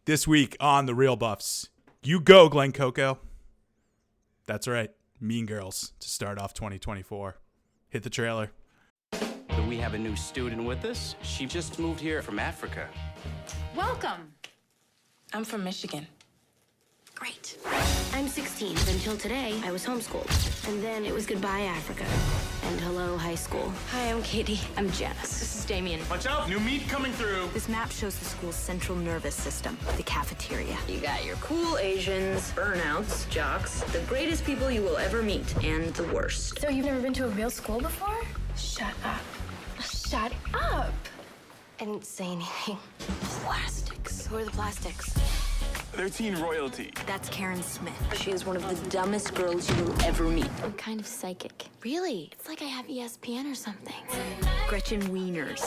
This week on The Real Buffs, you go, Glen Coco. That's right, Mean Girls to start off 2024. Hit the trailer. We have a new student with us. She just moved here from Africa. Welcome. I'm from Michigan. Great. I'm 16. Until today, I was homeschooled. And then it was goodbye, Africa. And hello, high school. Hi, I'm Katie. I'm Janice. This is Damien. Watch out, new meat coming through. This map shows the school's central nervous system, the cafeteria. You got your cool Asians, burnouts, jocks, the greatest people you will ever meet, and the worst. So you've never been to a real school before? Shut up. Shut up. I didn't say anything. Plastics. Who are the plastics? They're teen royalty. That's Karen Smith. She is one of the dumbest girls you will ever meet. I'm kind of psychic. Really? It's like I have ESPN or something. Gretchen Wieners.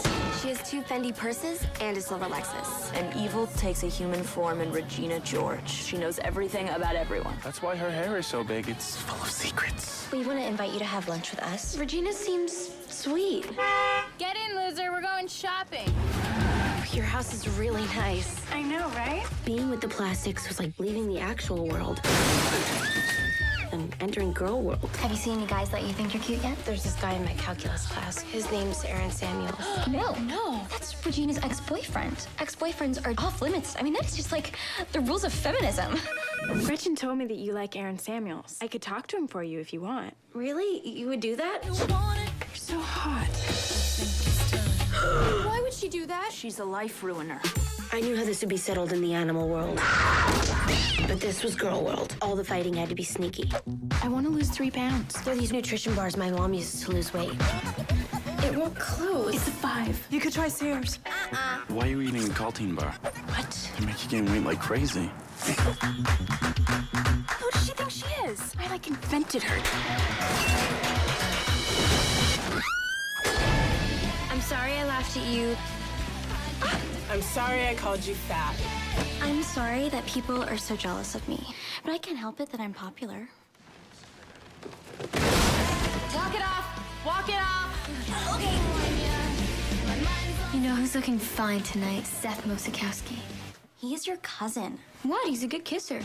She has 2 Fendi purses and a silver Lexus. And evil takes a human form in Regina George. She knows everything about everyone. That's why her hair is so big. It's full of secrets. We want to invite you to have lunch with us. Regina seems sweet. Get in, loser. We're going shopping. Your house is really nice. I know, right? Being with the plastics was like leaving the actual world and entering girl world. Have you seen any guys that you think are cute yet? There's this guy in my calculus class. His name's Aaron Samuels. No. That's Regina's ex-boyfriend. Ex-boyfriends are off limits. I mean, that is just like the rules of feminism. Gretchen told me that you like Aaron Samuels. I could talk to him for you if you want. Really? You would do that? You're so hot. Why would she do that? She's a life ruiner. I knew how this would be settled in the animal world. But this was girl world. All the fighting had to be sneaky. I want to lose 3 pounds. They're these nutrition bars my mom uses to lose weight. It won't close. It's a 5. You could try Sears. Why are you eating a Caltine bar? What? They make you gain weight like crazy. Who does she think she is? I invented her. I'm sorry I laughed at you. I'm sorry I called you fat. I'm sorry that people are so jealous of me. But I can't help it that I'm popular. Walk it off. Walk it off. Okay. You know who's looking fine tonight? Seth Mosikowski. He is your cousin. What? He's a good kisser.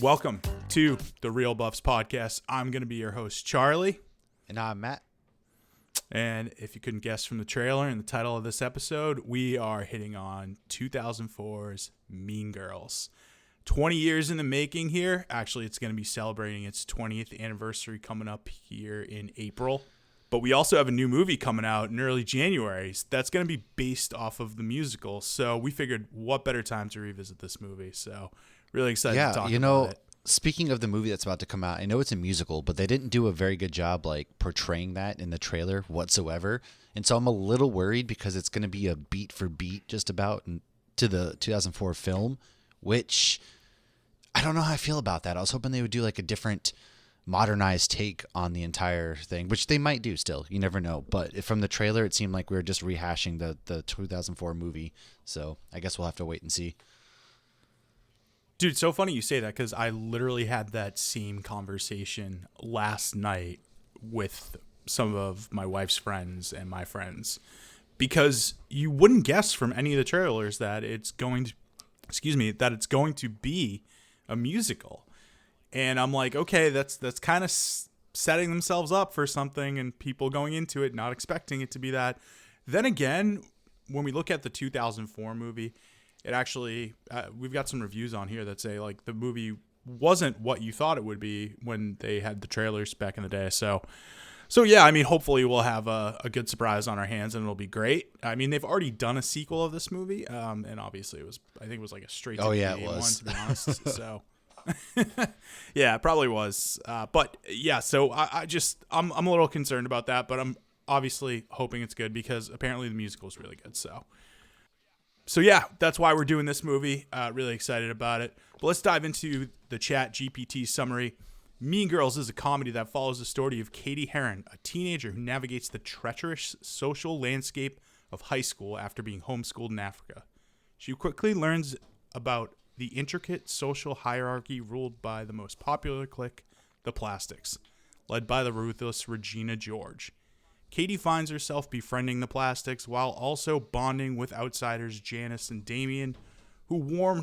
Welcome to The Real Buffs podcast. I'm going to be your host, Charlie. And I'm Matt. And if you couldn't guess from the trailer and the title of this episode, we are hitting on 2004's Mean Girls. 20 years in the making here. Actually, it's going to be celebrating its 20th anniversary coming up here in April. But we also have a new movie coming out in early January that's going to be based off of the musical. So we figured what better time to revisit this movie. So really excited to talk about it. Speaking of the movie that's about to come out, I know it's a musical, but they didn't do a very good job like portraying that in the trailer whatsoever. And so I'm a little worried because it's going to be a beat for beat just about to the 2004 film, which I don't know how I feel about that. I was hoping they would do like a different modernized take on the entire thing, which they might do still. You never know. But from the trailer, it seemed like we were just rehashing the 2004 movie. So I guess we'll have to wait and see. Dude, so funny you say that because I literally had that same conversation last night with some of my wife's friends and my friends, because you wouldn't guess from any of the trailers that it's going to be a musical. And I'm like, okay, that's kind of setting themselves up for something and people going into it not expecting it to be that. Then again, when we look at the 2004 movie, it actually, we've got some reviews on here that say like the movie wasn't what you thought it would be when they had the trailers back in the day. So yeah, I mean, hopefully we'll have a good surprise on our hands and it'll be great. I mean, they've already done a sequel of this movie, and obviously I think it was like a straight to DVD one, to be honest. So yeah, it probably was. But yeah, so I'm a little concerned about that, but I'm obviously hoping it's good because apparently the musical is really good. So yeah, that's why we're doing this movie. Really excited about it. But let's dive into the Chat GPT summary. Mean Girls is a comedy that follows the story of Katie Heron, a teenager who navigates the treacherous social landscape of high school after being homeschooled in Africa. She quickly learns about the intricate social hierarchy ruled by the most popular clique, the Plastics. led by the ruthless Regina George. Katie finds herself befriending the plastics while also bonding with outsiders Janice and Damien, who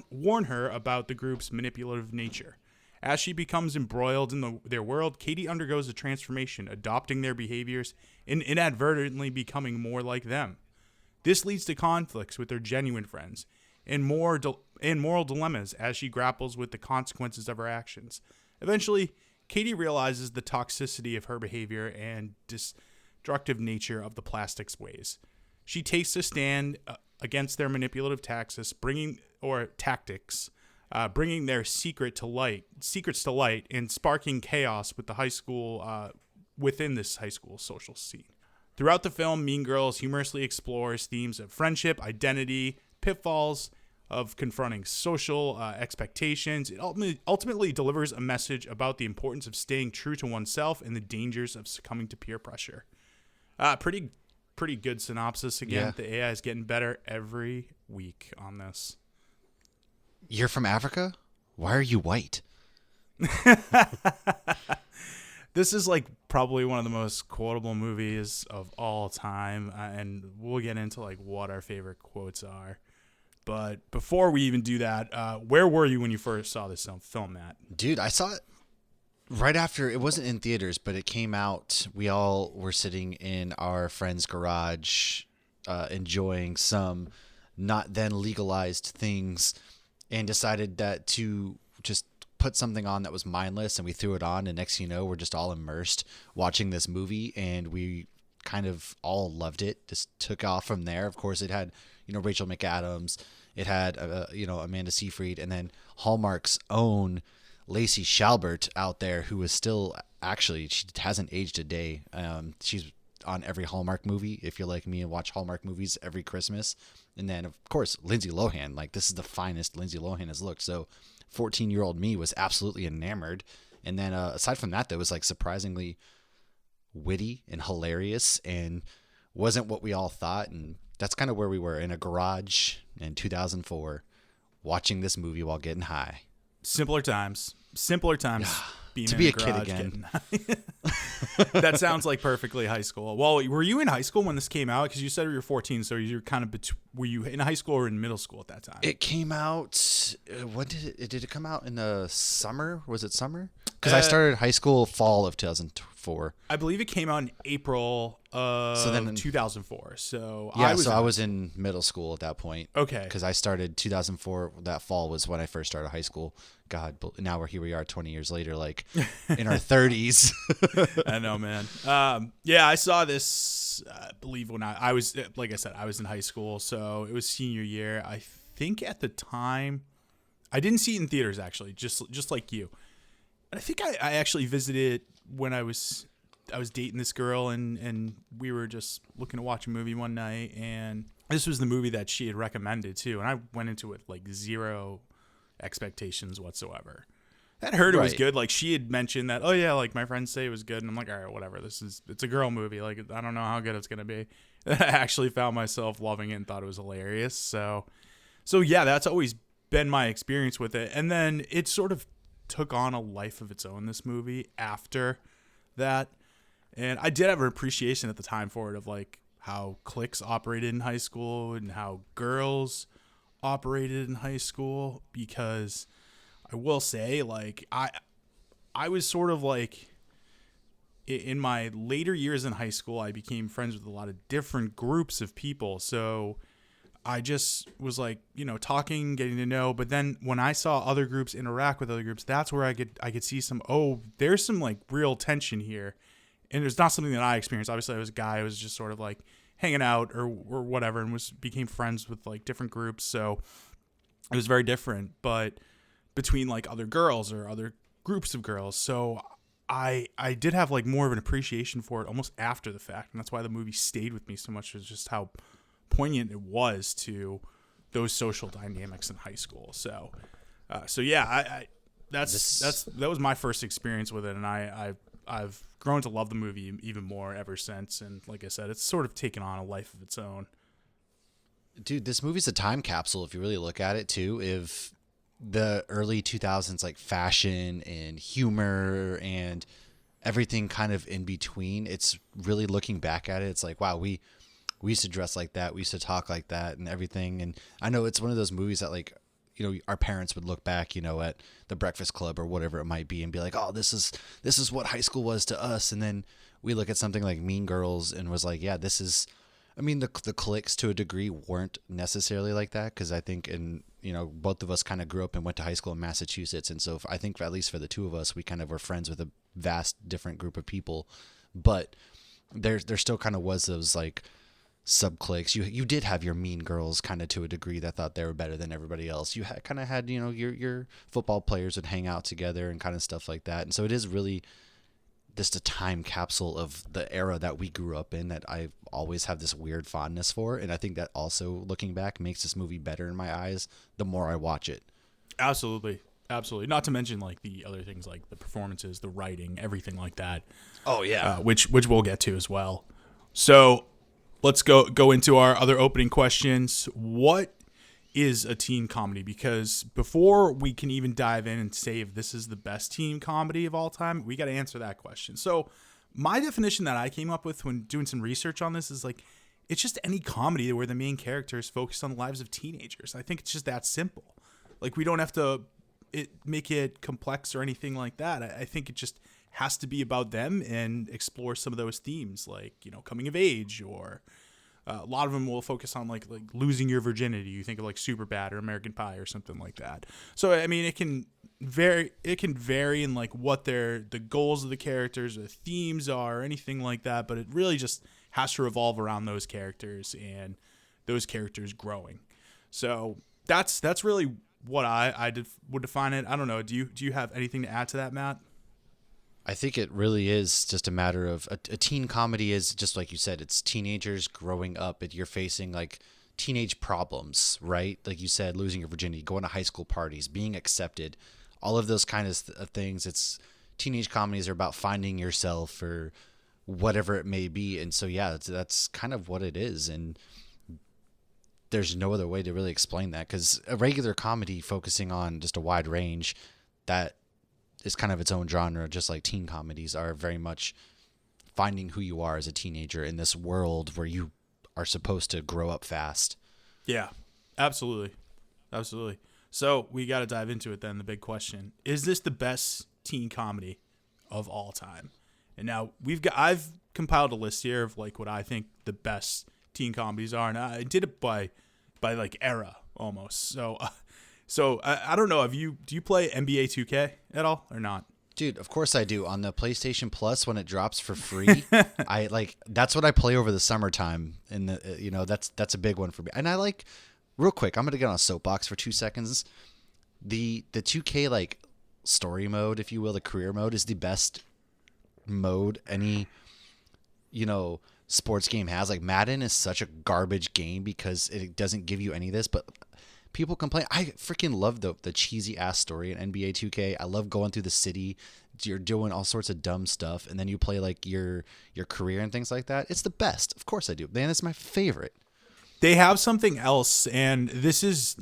warn her about the group's manipulative nature. As she becomes embroiled in their world, Katie undergoes a transformation, adopting their behaviors and inadvertently becoming more like them. This leads to conflicts with their genuine friends and moral dilemmas as she grapples with the consequences of her actions. Eventually, Katie realizes the toxicity of her behavior and destructive nature of the plastics' ways. She takes a stand against their manipulative tactics, bringing their secrets to light, and sparking chaos with the high school within this high school social scene. Throughout the film, Mean Girls humorously explores themes of friendship, identity, pitfalls of confronting social expectations. It ultimately delivers a message about the importance of staying true to oneself and the dangers of succumbing to peer pressure. Pretty good synopsis again. Yeah. The AI is getting better every week on this. You're from Africa? Why are you white? This is like probably one of the most quotable movies of all time, and we'll get into like what our favorite quotes are. But before we even do that, where were you when you first saw this film, Matt? Dude, I saw it right after. It wasn't in theaters, but it came out. We all were sitting in our friend's garage enjoying some not then legalized things, and decided that to just put something on that was mindless, and we threw it on, and next thing you know, we're just all immersed watching this movie, and we kind of all loved it. Just took off from there. Of course, it had, Rachel McAdams, it had, Amanda Seyfried, and then Hallmark's own Lacey Chabert out there, who is still, actually, she hasn't aged a day. She's on every Hallmark movie, if you're like me and watch Hallmark movies every Christmas. And then, of course, Lindsay Lohan. Like, this is the finest Lindsay Lohan has looked. So 14-year-old me was absolutely enamored. And then aside from that, was like surprisingly witty and hilarious and wasn't what we all thought. And that's kind of where we were, in a garage in 2004 watching this movie while getting high. Simpler times being to in be a a kid garage, again. That sounds like perfectly high school. Well, were you in high school when this came out? Because you said you were 14, so you're kind of were you in high school or in middle school at that time? It came out. When did it come out? In the summer? Was it summer? Because I started high school fall of 2004. I believe it came out in April of 2004. So yeah, I was in middle school at that point. Okay. Because I started 2004. That fall was when I first started high school. God, now here we are 20 years later, like in our 30s. I know, man. Yeah, I saw this, I believe when I was, like I said, I was in high school. So it was senior year. I think at the time, I didn't see it in theaters, actually, just like you. But I think I actually visited when I was dating this girl, and we were just looking to watch a movie one night, and this was the movie that she had recommended too, and I went into it like zero expectations whatsoever. I heard it was good. Like, she had mentioned that, oh yeah, like my friends say it was good, and I'm like, all right, whatever. It's a girl movie. Like, I don't know how good it's gonna be. I actually found myself loving it and thought it was hilarious. So yeah, that's always been my experience with it. And then it sort of took on a life of its own, this movie, after that. And I did have an appreciation at the time for it, of like how cliques operated in high school and how girls operated in high school, because I will say, like, I was sort of like, in my later years in high school, I became friends with a lot of different groups of people. So I just was like, talking, getting to know. But then when I saw other groups interact with other groups, that's where I could see some, there's some like real tension here. And it's not something that I experienced. Obviously, I was a guy. I was just sort of like hanging out or whatever, and became friends with like different groups. So it was very different, but between like other girls or other groups of girls. So I did have like more of an appreciation for it almost after the fact. And that's why the movie stayed with me so much, was just how poignant it was to those social dynamics in high school. So yeah, that was my first experience with it. And I've grown to love the movie even more ever since. And like I said, it's sort of taken on a life of its own. Dude, this movie's a time capsule if you really look at it too. If the early 2000s, like fashion and humor and everything kind of in between. It's really looking back at it. It's like, wow, we used to dress like that. We used to talk like that and everything. And I know it's one of those movies that like, our parents would look back, at the Breakfast Club or whatever it might be and be like, oh, this is what high school was to us. And then we look at something like Mean Girls and was like, yeah, this is, I mean, the cliques to a degree weren't necessarily like that. Cause I think both of us kind of grew up and went to high school in Massachusetts. And so I think at least for the two of us, we kind of were friends with a vast different group of people, but there still kind of was those like sub cliques. You did have your mean girls kind of to a degree that thought they were better than everybody else. You kind of had your football players would hang out together and kind of stuff like that. And so it is really just a time capsule of the era that we grew up in that I always have this weird fondness for. And I think that also looking back makes this movie better in my eyes the more I watch it. Absolutely. Not to mention like the other things like the performances, the writing, everything like that. Oh yeah. Which we'll get to as well. So let's go into our other opening questions. What is a teen comedy? Because before we can even dive in and say if this is the best teen comedy of all time, we got to answer that question. So my definition that I came up with when doing some research on this is like, it's just any comedy where the main character is focused on the lives of teenagers. I think it's just that simple. Like we don't have to make it complex or anything like that. I think it just has to be about them and explore some of those themes like, coming of age, or a lot of them will focus on like losing your virginity. You think of like Superbad or American Pie or something like that. So, I mean, it can vary in like what the goals of the characters or themes are or anything like that. But it really just has to revolve around those characters and those characters growing. So that's really what I would define it. I don't know. Do you have anything to add to that, Matt? I think it really is just a matter of a teen comedy is just like you said, it's teenagers growing up and you're facing like teenage problems, right? Like you said, losing your virginity, going to high school parties, being accepted, all of those kind of things. It's teenage comedies are about finding yourself or whatever it may be. And so, yeah, that's kind of what it is. And there's no other way to really explain that because a regular comedy focusing on just a wide range, that is kind of its own genre, just like teen comedies are very much finding who you are as a teenager in this world where you are supposed to grow up fast. Yeah, absolutely. So we got to dive into it then. The big question, is this the best teen comedy of all time? And now I've compiled a list here of like what I think the best teen comedies are. And I did it by like era almost. So I don't know. Do you play NBA 2K at all or not? Dude, of course I do. On the PlayStation Plus when it drops for free, that's what I play over the summertime. And that's a big one for me. And I like, real quick, I'm gonna get on a soapbox for 2 seconds. The 2K like story mode, if you will, the career mode is the best mode any sports game has. Like Madden is such a garbage game because it doesn't give you any of this, but people complain. I freaking love the cheesy ass story in NBA 2K. I love going through the city. You're doing all sorts of dumb stuff, and then you play like your career and things like that. It's the best. Of course I do. Man, it's my favorite. They have something else, and this is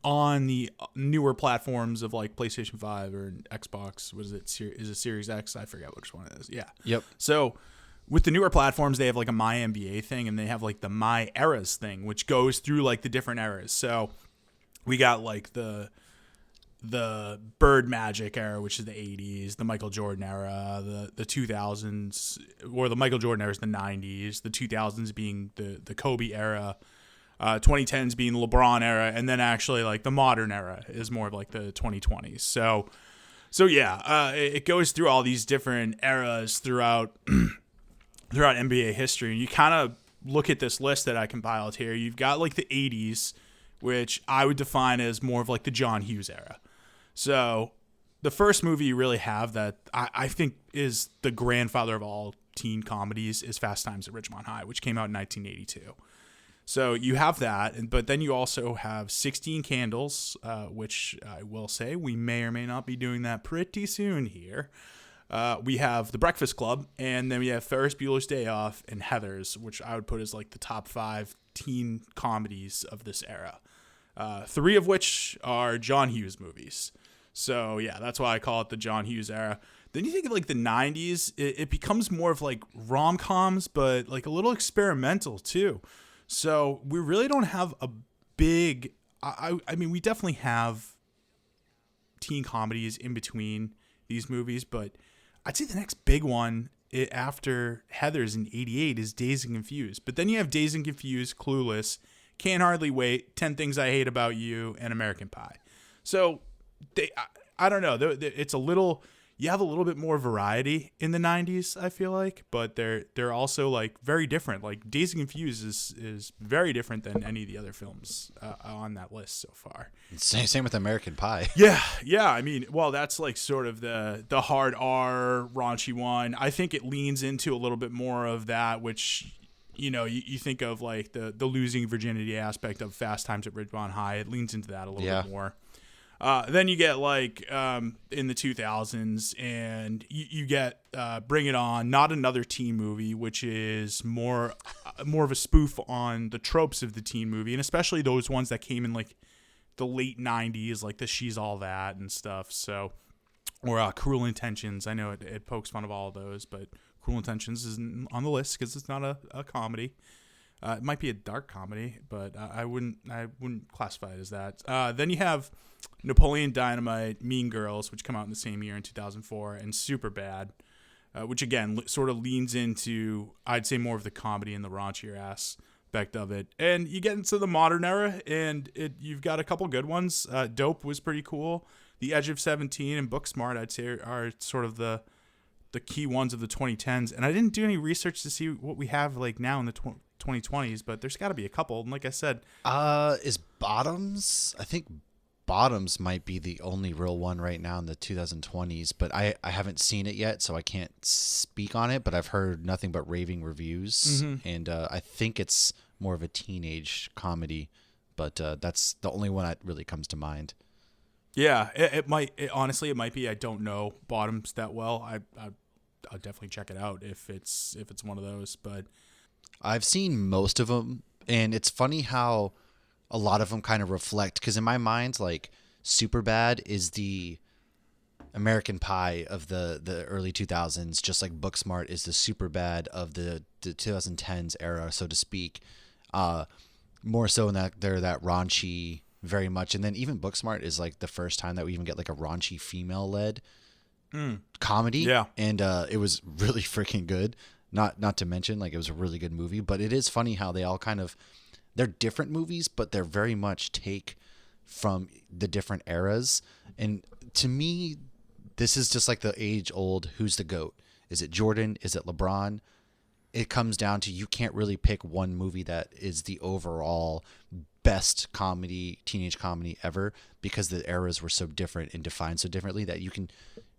on the newer platforms of like PlayStation 5 or Xbox. What is it? Is it Series X? I forget which one it is. Yeah. Yep. So with the newer platforms, they have like a My NBA thing, and they have like the My Eras thing, which goes through like the different eras. So we got like the Bird Magic era, which is the 80s, the Michael Jordan era, the 2000s, or the Michael Jordan era is the 90s, the 2000s being the Kobe era, 2010s being the LeBron era, and then actually like the modern era is more of like the 2020s. So yeah, it goes through all these different eras throughout NBA history. And you kind of look at this list that I compiled here. You've got like the 80s, which I would define as more of like the John Hughes era. So the first movie you really have that I think is the grandfather of all teen comedies is Fast Times at Ridgemont High, which came out in 1982. So you have that, but then you also have 16 Candles, which I will say we may or may not be doing that pretty soon here. We have The Breakfast Club, and then we have Ferris Bueller's Day Off and Heathers, which I would put as like the top 5 teen comedies of this era. 3 of which are John Hughes movies. So yeah, that's why I call it the John Hughes era. Then you think of like the 90s, it becomes more of like rom-coms, but like a little experimental too. So we really don't have a big, I mean, we definitely have teen comedies in between these movies, but I'd say the next big one after Heathers in 88 is Dazed and Confused. But then you have Dazed and Confused, Clueless, Can't Hardly Wait, 10 Things I Hate About You, and American Pie. So I don't know. It's a little, you have a little bit more variety in the 90s, I feel like, but they're also like very different. Like Dazed and Confused is very different than any of the other films on that list so far. Same with American Pie. Yeah. I mean, well, that's like sort of the hard R raunchy one. I think it leans into a little bit more of that, which, you know, you think of like the losing virginity aspect of Fast Times at Ridgemont High. It leans into that a little bit more. Then you get like in the 2000s, and you get Bring It On, not another teen movie, which is more of a spoof on the tropes of the teen movie, and especially those ones that came in like the late 90s, like the She's All That and stuff. So, or Cruel Intentions. I know it pokes fun of all of those, but Cruel Intentions isn't on the list because it's not a comedy. It might be a dark comedy, but I wouldn't classify it as that. Then you have Napoleon Dynamite, Mean Girls, which come out in the same year in 2004, and Superbad, which again sort of leans into, I'd say, more of the comedy and the raunchier aspect of it. And you get into the modern era, and you've got a couple good ones. Dope was pretty cool. The Edge of 17 and Booksmart, I'd say, are sort of the key ones of the 2010s. And I didn't do any research to see what we have like now in the 2020s, but there's got to be a couple. And like I said, is Bottoms? I think Bottoms might be the only real one right now in the 2020s, but I haven't seen it yet, so I can't speak on it, but I've heard nothing but raving reviews. And I think it's more of a teenage comedy, but that's the only one that really comes to mind. Yeah, it might. Honestly, it might be. I don't know Bottoms that well. I'll definitely check it out if it's one of those. But I've seen most of them, and it's funny how a lot of them kind of reflect. Because in my mind, like Superbad is the American Pie of the early 2000s, just like Booksmart is the Superbad of the 2010s era, so to speak. More so in that they're that raunchy. Very much. And then even Booksmart is like the first time that we even get like a raunchy female-led comedy. Yeah. And it was really freaking good. Not to mention, like, it was a really good movie. But it is funny how they all kind of, they're different movies, but they're very much take from the different eras. And to me, this is just like the age-old, who's the GOAT? Is it Jordan? Is it LeBron? It comes down to, you can't really pick one movie that is the overall best comedy, teenage comedy ever, because the eras were so different and defined so differently that you can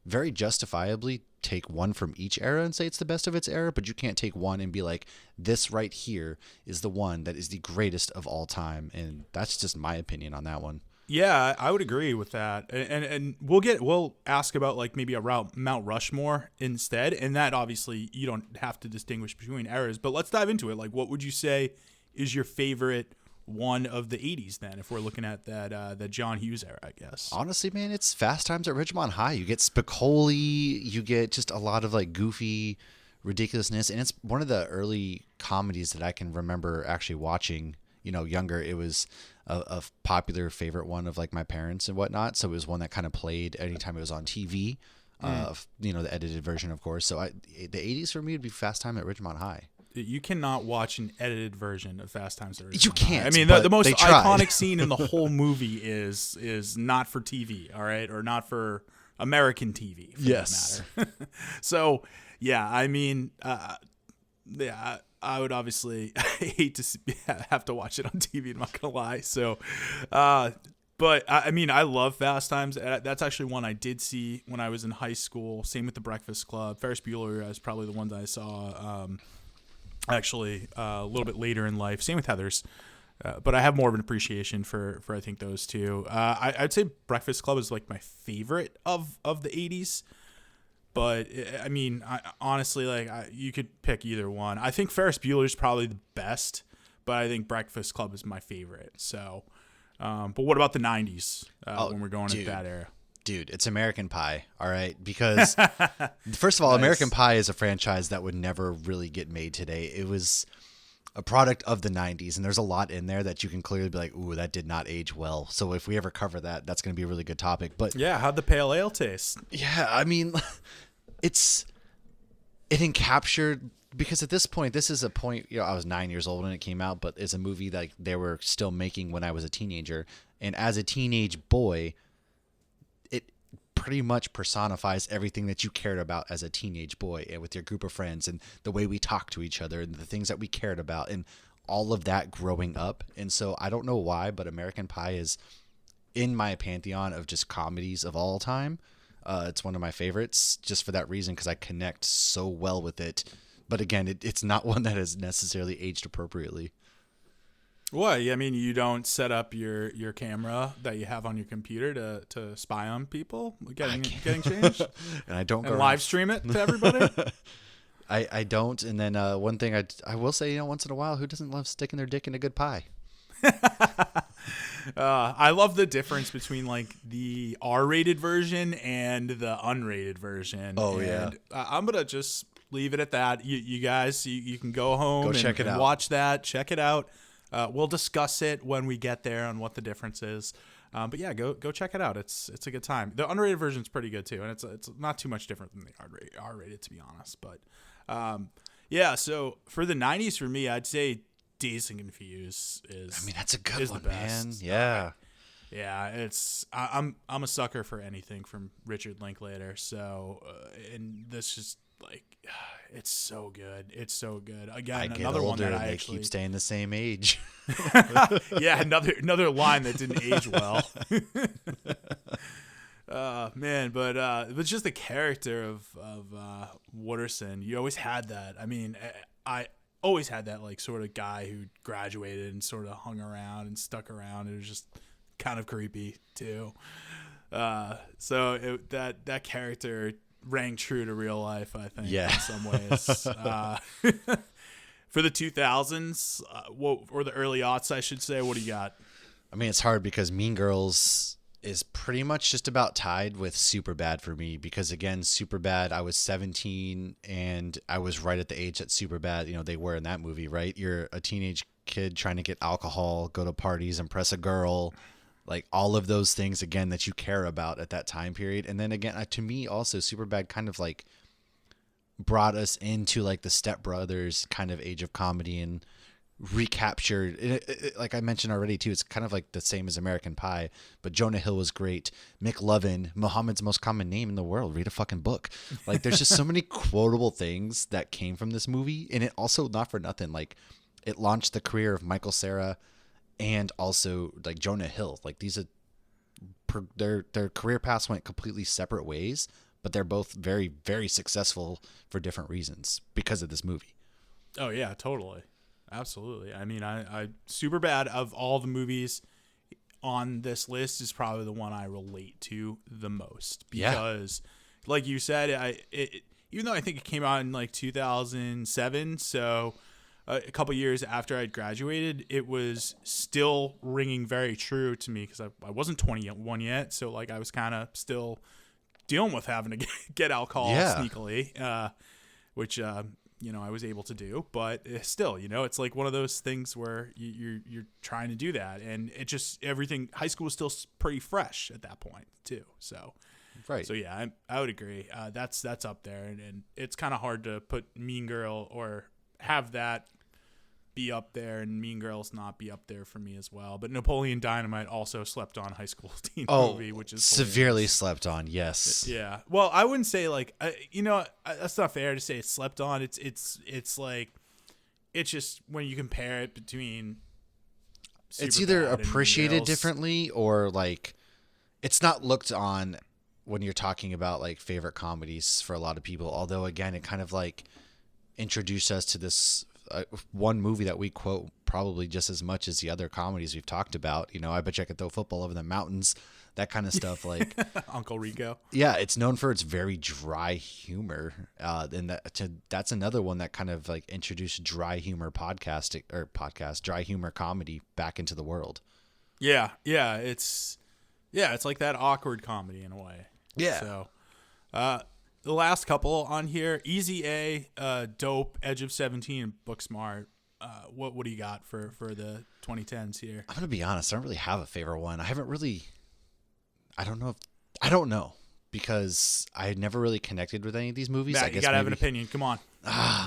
very justifiably take one from each era and say it's the best of its era, but you can't take one and be like, this right here is the one that is the greatest of all time. And that's just my opinion on that one. Yeah, I would agree with that. And we'll ask about like maybe a Mount Rushmore instead. And that obviously you don't have to distinguish between eras, but let's dive into it. Like, what would you say is your favorite one of the 80s then, if we're looking at that John Hughes era, I guess? Honestly, man, it's Fast Times at Ridgemont High. You get Spicoli, you get just a lot of like goofy ridiculousness, and it's one of the early comedies that I can remember actually watching, younger. It was a popular favorite one of like my parents and whatnot, so it was one that kind of played anytime it was on TV, the edited version, of course. So the 80s for me would be Fast Time at Ridgemont High. You cannot watch an edited version of Fast Times at Ridgemont You can't. High. I mean, the most iconic scene in the whole movie is not for TV, all right, or not for American TV. For that matter. So, yeah, I mean, I would obviously hate to have to watch it on TV. I'm not gonna lie. So, but I mean, I love Fast Times. That's actually one I did see when I was in high school. Same with The Breakfast Club. Ferris Bueller is probably the one that I saw. Actually, a little bit later in life. Same with Heathers. But I have more of an appreciation for I think those two. I'd say Breakfast Club is like my favorite of the 80s. But I mean, honestly, like you could pick either one. I think Ferris Bueller is probably the best, but I think Breakfast Club is my favorite. So, but what about the 90s when we're going into that era? Dude, it's American Pie, all right? Because, first of all, American Pie is a franchise that would never really get made today. It was a product of the 90s, and there's a lot in there that you can clearly be like, ooh, that did not age well. So if we ever cover that, that's going to be a really good topic. But yeah, how'd the pale ale taste? Yeah, I mean, it encaptured, because at this point, this is a point, I was 9 years old when it came out, but it's a movie that they were still making when I was a teenager. And as a teenage boy, pretty much personifies everything that you cared about as a teenage boy and with your group of friends and the way we talked to each other and the things that we cared about and all of that growing up. And so I don't know why, but American Pie is in my pantheon of just comedies of all time. It's one of my favorites just for that reason, because I connect so well with it. But again, it's not one that has necessarily aged appropriately. What? I mean, you don't set up your camera that you have on your computer to spy on people getting changed, and I don't and live stream it to everybody. I don't. And then one thing I will say, once in a while, who doesn't love sticking their dick in a good pie? I love the difference between like the R-rated version and the unrated version. Oh, and yeah. I'm gonna just leave it at that. You guys, you can go home and watch that. Check it out. We'll discuss it when we get there on what the difference is. But yeah, go check it out. It's a good time. The unrated version is pretty good too, and it's not too much different than the R-rated, to be honest. But yeah, so for the 90s, for me, I'd say Dazed and Confused is. I mean, that's a good one, the best. man. Yeah. Yeah, I'm a sucker for anything from Richard Linklater. So and this just like it's so good. It's so good. Again, I get another older one that and I they actually keep staying the same age. yeah, another line that didn't age well. Man, but just the character of Wooderson, you always had that. I mean, I always had that like sort of guy who graduated and sort of hung around and stuck around. It was just kind of creepy too. So that character rang true to real life, I think, in some ways. For the 2000s, or the early aughts, I should say, what do you got? I mean, it's hard because Mean Girls is pretty much just about tied with Superbad for me, because again, Superbad, I was 17 and I was right at the age that Superbad, they were in that movie, right? You're a teenage kid trying to get alcohol, go to parties, impress a girl, like all of those things again that you care about at that time period. And then again, to me also, Superbad kind of like brought us into like the Step Brothers kind of age of comedy and recaptured it, like I mentioned already too. It's kind of like the same as American Pie, but Jonah Hill was great. McLovin, Muhammad's most common name in the world. Read a fucking book. Like there's just so many quotable things that came from this movie, and it also, not for nothing, like it launched the career of Michael Cera and also like Jonah Hill. Like these are their career paths went completely separate ways, but they're both very, very successful for different reasons because of this movie. Oh yeah, totally. Absolutely. I mean, I Superbad, of all the movies on this list, is probably the one I relate to the most, because like you said, even though I think it came out in like 2007, so a couple years after I'd graduated, it was still ringing very true to me, because I wasn't 21 yet, so like I was kind of still dealing with having to get alcohol sneakily, which I was able to do, but still, it's like one of those things where you're trying to do that, and it just, everything, high school was still pretty fresh at that point too. So, right. So yeah, I would agree. That's up there, and it's kind of hard to put Mean Girl or have that be up there and Mean Girls not be up there for me as well. But Napoleon Dynamite also slept on high school teen movie, which is severely hilarious. Slept on. Yes. Yeah. Well, I wouldn't say like, that's not fair to say it's slept on. It's like, it's just when you compare it between it's either Superbad and appreciated Mean Girls. differently, or like it's not looked on when you're talking about like favorite comedies for a lot of people. Although again, it kind of like introduced us to this one movie that we quote probably just as much as the other comedies we've talked about. I bet you I could throw football over the mountains, that kind of stuff. Like Uncle Rico. Yeah, it's known for its very dry humor, and that's another one that kind of like introduced dry humor dry humor comedy back into the world. Yeah, it's Yeah, it's like that awkward comedy in a way. Yeah. So, the last couple on here, Easy A, Dope, Edge of 17, and Booksmart. What do you got for the 2010s here? I'm gonna be honest. I don't really have a favorite one. I don't know because I never really connected with any of these movies. Matt, I guess you gotta have an opinion. Come on.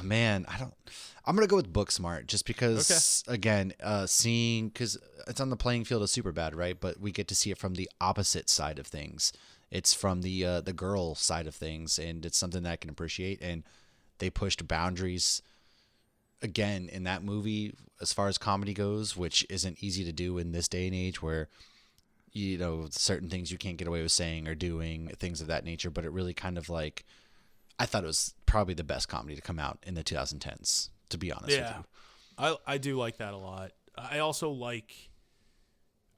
Man, I'm gonna go with Booksmart just because, again, seeing, because it's on the playing field of Superbad, right? But we get to see it from the opposite side of things. It's from the girl side of things, and it's something that I can appreciate. And they pushed boundaries again in that movie as far as comedy goes, which isn't easy to do in this day and age where, you know, certain things you can't get away with saying or doing, things of that nature. But it really kind of like, I thought it was probably the best comedy to come out in the 2010s, to be honest with you. I do like that a lot. I also like,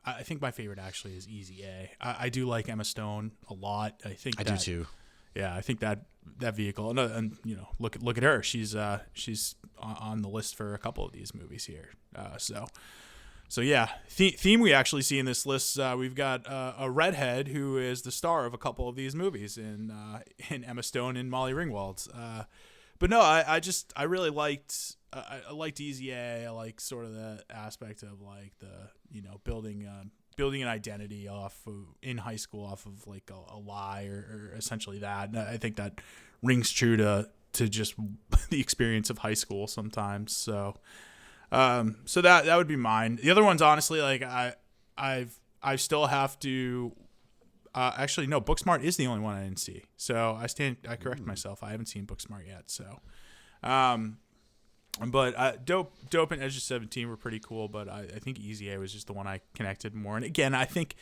I think my favorite actually is Easy A. I do like Emma Stone a lot. I do too. Yeah, I think that vehicle, and you know, look at her. She's on the list for a couple of these movies here. So yeah, theme we actually see in this list. We've got a redhead who is the star of a couple of these movies in Emma Stone and Molly Ringwald. But no, I really liked I liked Easy A. I like sort of the aspect of like the, you know, building an identity in high school off of like a lie or essentially that. And I think that rings true to just the experience of high school sometimes. So that would be mine. The other ones, honestly, like I still have to. Actually, no. Booksmart is the only one I didn't see. So I correct myself. I haven't seen Booksmart yet. So, but Dope and Edge of 17 were pretty cool. But I think Easy A was just the one I connected more. And again, I think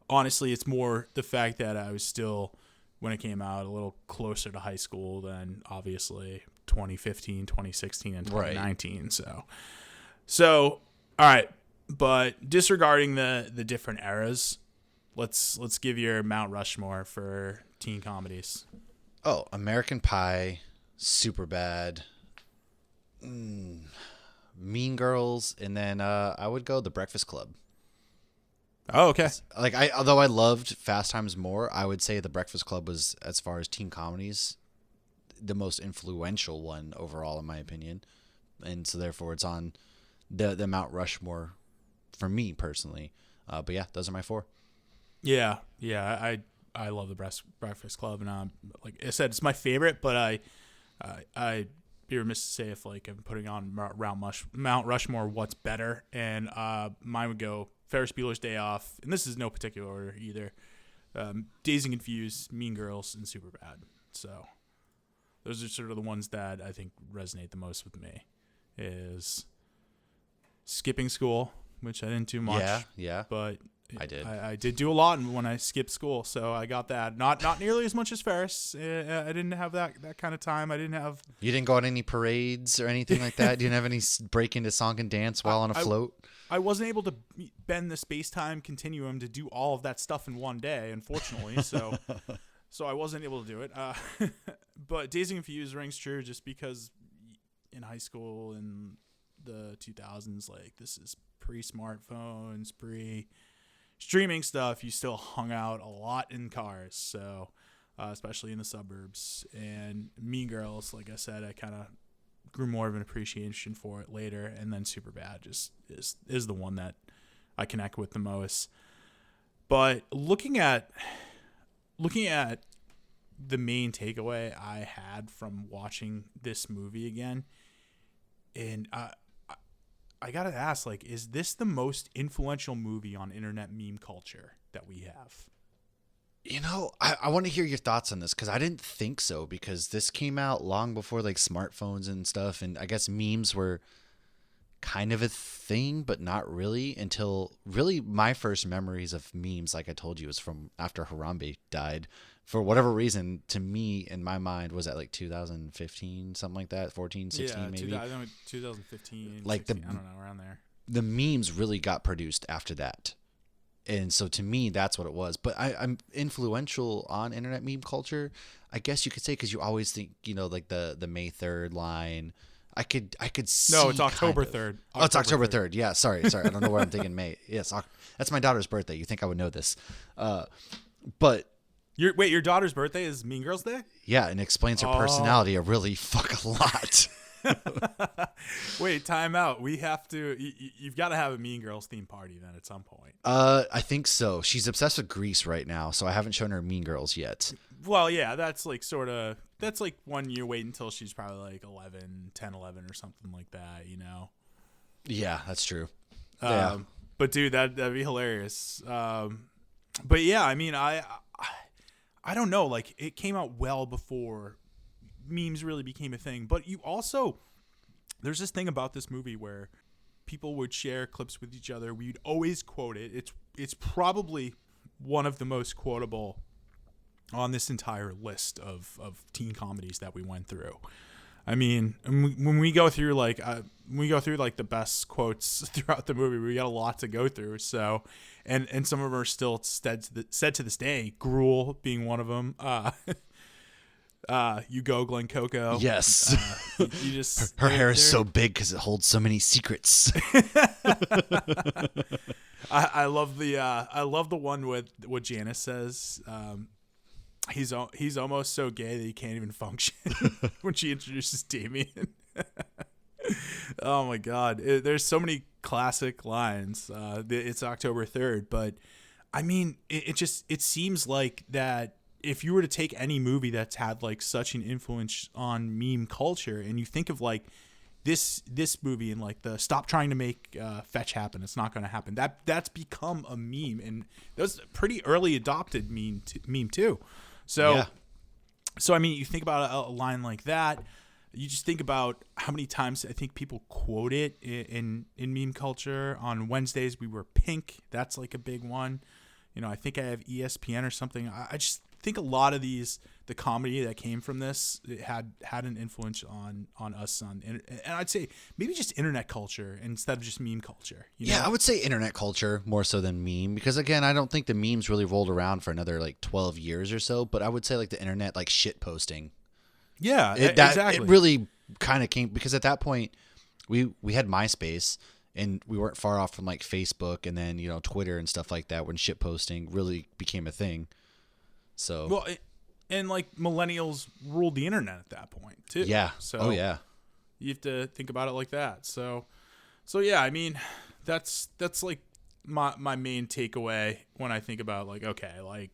honestly, it's more the fact that I was still, when it came out, a little closer to high school than obviously 2015, 2016, and 2019. Right. So all right. But disregarding the different eras, let's give your Mount Rushmore for teen comedies. Oh, American Pie, Superbad, Mean Girls, and then I would go The Breakfast Club. Oh, okay. Like although I loved Fast Times more, I would say The Breakfast Club was, as far as teen comedies, the most influential one overall, in my opinion, and so therefore it's on the Mount Rushmore for me personally. But yeah, those are my four. Yeah, I love The Breakfast Club, and like I said, it's my favorite. But I'd be remiss to say if like I'm putting on Mount Rushmore, what's better, and mine would go Ferris Bueller's Day Off, and this is no particular order either. Dazed and Confused, Mean Girls, and Superbad. So those are sort of the ones that I think resonate the most with me. Is skipping school, which I didn't do much. Yeah, but I did. I did do a lot when I skipped school, so I got that. Not nearly as much as Ferris. I didn't have that kind of time. I didn't have. You didn't go on any parades or anything like that. You didn't have any break into song and dance while on a float. I wasn't able to bend the space-time continuum to do all of that stuff in one day, unfortunately. So I wasn't able to do it. But Dazed and Confused rings true, just because in high school in the 2000s, like this is pre-smartphones, streaming stuff, you still hung out a lot in cars, so especially in the suburbs. And Mean Girls, like I said, I kind of grew more of an appreciation for it later, and then Superbad just is the one that I connect with the most. But looking at the main takeaway I had from watching this movie again, and I gotta ask, like, is this the most influential movie on internet meme culture that we have? You know, I want to hear your thoughts on this, because I didn't think so, because this came out long before like smartphones and stuff, and I guess memes were kind of a thing, but not really, until really my first memories of memes, like I told you, was from after Harambe died. For whatever reason, to me, in my mind, was that like 2015, something like that, 14, 16 maybe? Yeah, 2015, like 16, I don't know, around there. The memes really got produced after that. And so to me, that's what it was. But I'm influential on internet meme culture, I guess you could say, because you always think, you know, like the May 3rd line, I could see. No, it's October kind of. 3rd. Oh, it's October 3rd. Yeah, sorry. I don't know where I'm thinking May. Yes, that's my daughter's birthday. You think I would know this? But Your daughter's birthday is Mean Girls Day? yeah, and explains her personality a really fuck a lot. Wait, time out. We have to. You've got to have a Mean Girls themed party then at some point. I think so. She's obsessed with Grease right now, so I haven't shown her Mean Girls yet. Well, yeah, that's like that's like one you wait until she's probably like 10, 11 or something like that, you know? Yeah, that's true. But dude, that'd be hilarious. But yeah, I mean, I don't know. Like, it came out well before memes really became a thing. But there's this thing about this movie where people would share clips with each other. We'd always quote it. It's probably one of the most quotable on this entire list of teen comedies that we went through. I mean, when we go through like the best quotes throughout the movie, we got a lot to go through. So, and some of them are still said to this day. Gruel being one of them. You go, Glen Coco. Yes. You just her hair is so big because it holds so many secrets. I love the one with what Janice says. He's almost so gay that he can't even function when she introduces Damien. Oh my God. There's so many classic lines. It's October 3rd, but I mean, it seems like that if you were to take any movie that's had like such an influence on meme culture and you think of like this movie and like the stop trying to make fetch happen, it's not going to happen. That's become a meme, and that was a pretty early adopted meme too. So, yeah. So I mean, you think about a line like that, you just think about how many times I think people quote it in meme culture. On Wednesdays, we were pink. That's like a big one. You know, I think I have ESPN or something. I just think a lot of the comedy that came from this, it had an influence on us and I'd say maybe just internet culture instead of just meme culture. You know? Yeah, I would say internet culture more so than meme, because again, I don't think the memes really rolled around for another like 12 years or so, but I would say like the internet, like shit posting. Yeah, exactly. It really kind of came because at that point we had MySpace and we weren't far off from like Facebook and then, you know, Twitter and stuff like that when shit posting really became a thing. So well, and like millennials ruled the internet at that point too. Yeah. So yeah. You have to think about it like that. So yeah, I mean, that's like my main takeaway when I think about like, okay, like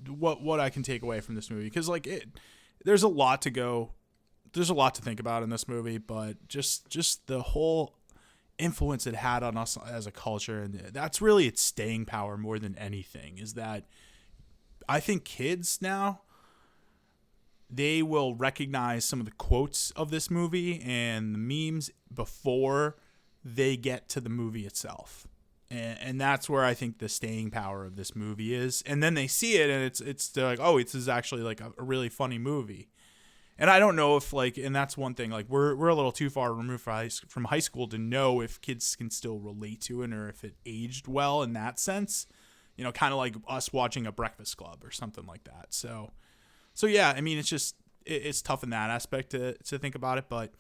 what I can take away from this movie, because like there's a lot to think about in this movie, but just the whole influence it had on us as a culture, and that's really its staying power more than anything, is that I think kids now, they will recognize some of the quotes of this movie and the memes before they get to the movie itself. And that's where I think the staying power of this movie is. And then they see it and they're like, oh, this is actually like a really funny movie. And I don't know if like, and that's one thing, like we're a little too far removed from high school to know if kids can still relate to it or if it aged well in that sense. You know, kind of like us watching a Breakfast Club or something like that. So yeah, I mean, it's tough in that aspect to think about it, but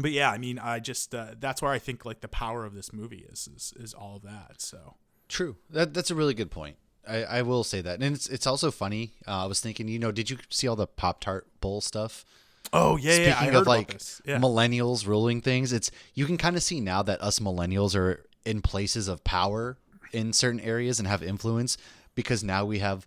yeah, I mean, I just that's where I think like the power of this movie is all of that. So true. That's a really good point. I will say that, and it's also funny. I was thinking, you know, did you see all the Pop-Tart bowl stuff? Oh yeah, Speaking I heard of like about this. Yeah. millennials ruling things, you can kind of see now that us millennials are in places of power in certain areas and have influence, because now we have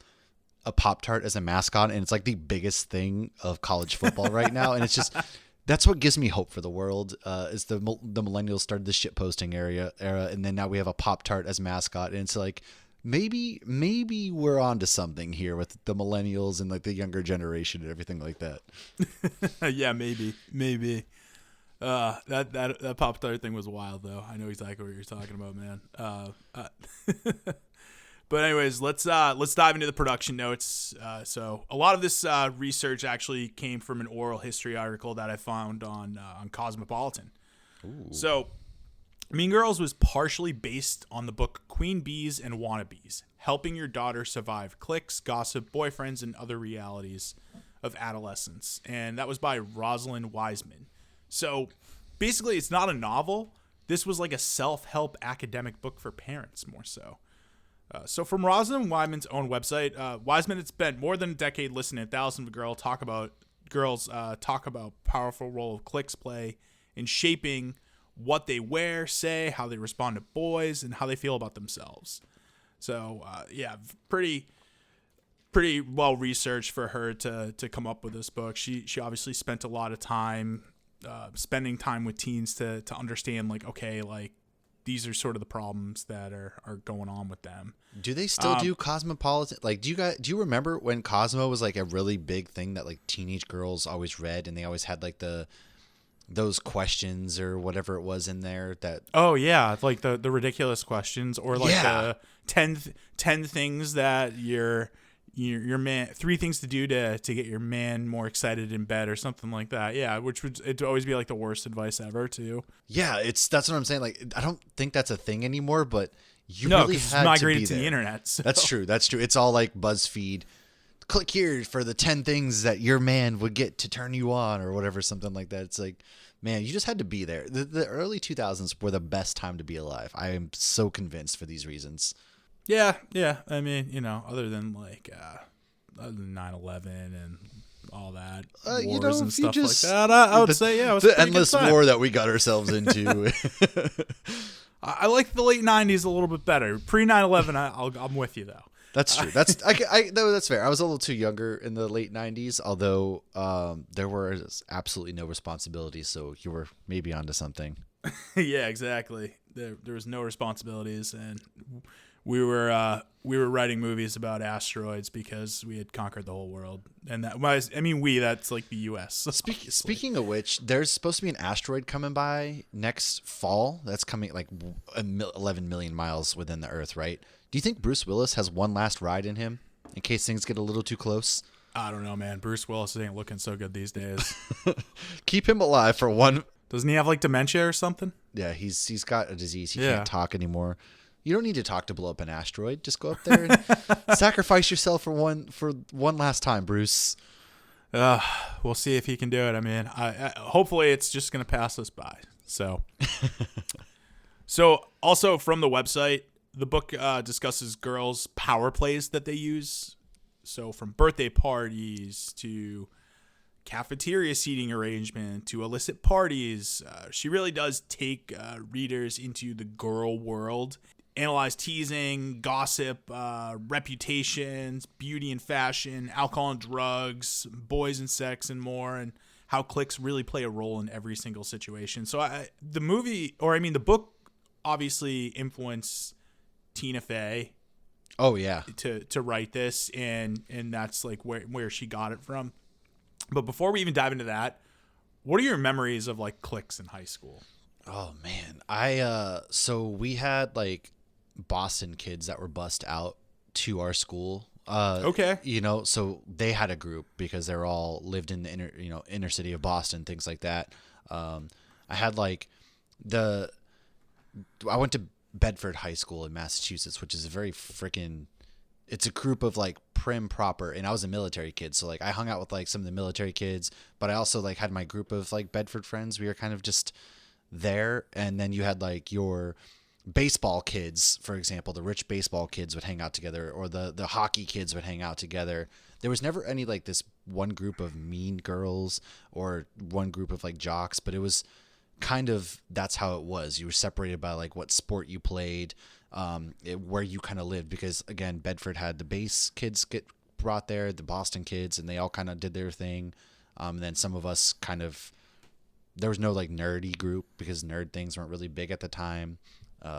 a Pop-Tart as a mascot, and it's like the biggest thing of college football right now. And it's just, that's what gives me hope for the world, is the millennials started the shit posting era, and then now we have a Pop-Tart as mascot, and it's like maybe we're onto something here with the millennials and like the younger generation and everything like that. Yeah, maybe. That Pop-Tart thing was wild, though. I know exactly what you're talking about, man. But anyways, let's dive into the production notes. So a lot of this research actually came from an oral history article that I found on Cosmopolitan. Ooh. So Mean Girls was partially based on the book Queen Bees and Wannabes, Helping Your Daughter Survive Cliques, Gossip, Boyfriends, and Other Realities of Adolescence. And that was by Rosalind Wiseman. So basically, it's not a novel. This was like a self-help academic book for parents, more so. So from Rosalind Wiseman's own website, Wiseman had spent more than a decade listening to thousands of girls talk about powerful role of cliques play in shaping what they wear, say, how they respond to boys, and how they feel about themselves. So pretty well researched for her to come up with this book. She obviously spent a lot of time spending time with teens to understand, like, okay, like, these are sort of the problems that are going on with them. Do they still do Cosmopolitan? Like, do you remember when Cosmo was like a really big thing that like teenage girls always read, and they always had like those questions or whatever it was in there that... Oh yeah, like the ridiculous questions, or like the 10 things that your man, 3 things to do to get your man more excited in bed, or something like that. Yeah, which would it'd always be like the worst advice ever too. Yeah, that's what I'm saying. Like, I don't think that's a thing anymore, but really it's migrated to the internet. So. That's true. It's all like BuzzFeed. Click here for the 10 things that your man would get to turn you on, or whatever, something like that. It's like, man, you just had to be there. The early 2000s were the best time to be alive. I am so convinced for these reasons. Yeah. I mean, other than 9/11 and all that, wars and stuff like that, I would say, yeah, it was the endless war that we got ourselves into. I like the late 90s a little bit better. Pre 9/11, I'm with you though. That's true. That's fair. I was a little too younger in the late 90s, although there was absolutely no responsibilities, so you were maybe onto something. Yeah, exactly. There was no responsibilities, and we were writing movies about asteroids because we had conquered the whole world, and that's like the U.S. Speaking of which, there's supposed to be an asteroid coming by next fall. That's coming like 11 million miles within the Earth, right? Do you think Bruce Willis has one last ride in him in case things get a little too close? I don't know, man. Bruce Willis ain't looking so good these days. Keep him alive for one. Doesn't he have like dementia or something? Yeah, he's got a disease. He can't talk anymore. You don't need to talk to blow up an asteroid. Just go up there and sacrifice yourself for one last time, Bruce. We'll see if he can do it. I mean, hopefully it's just going to pass us by. So also from the website, the book discusses girls' power plays that they use. So from birthday parties to cafeteria seating arrangement to illicit parties, she really does take readers into the girl world. Analyze teasing, gossip, reputations, beauty and fashion, alcohol and drugs, boys and sex, and more, and how cliques really play a role in every single situation. So the book obviously influenced Tina Fey. Oh yeah. To write this, and that's like where she got it from. But before we even dive into that, what are your memories of like cliques in high school? Oh man, so we had like Boston kids that were bussed out to our school. Okay. So they had a group because they're all lived in the inner city of Boston, things like that. I had like I went to Bedford High School in Massachusetts, which is it's a group of like prim proper, and I was a military kid, so like I hung out with like some of the military kids, but I also like had my group of like Bedford friends. We were kind of just there, and then you had like your baseball kids, for example. The rich baseball kids would hang out together, or the hockey kids would hang out together. There was never any like this one group of mean girls or one group of like jocks, but it was kind of, that's how it was. You were separated by like what sport you played, where you kind of lived, because again, Bedford had the base kids get brought there, the Boston kids, and they all kind of did their thing. And then some of us there was no like nerdy group because nerd things weren't really big at the time.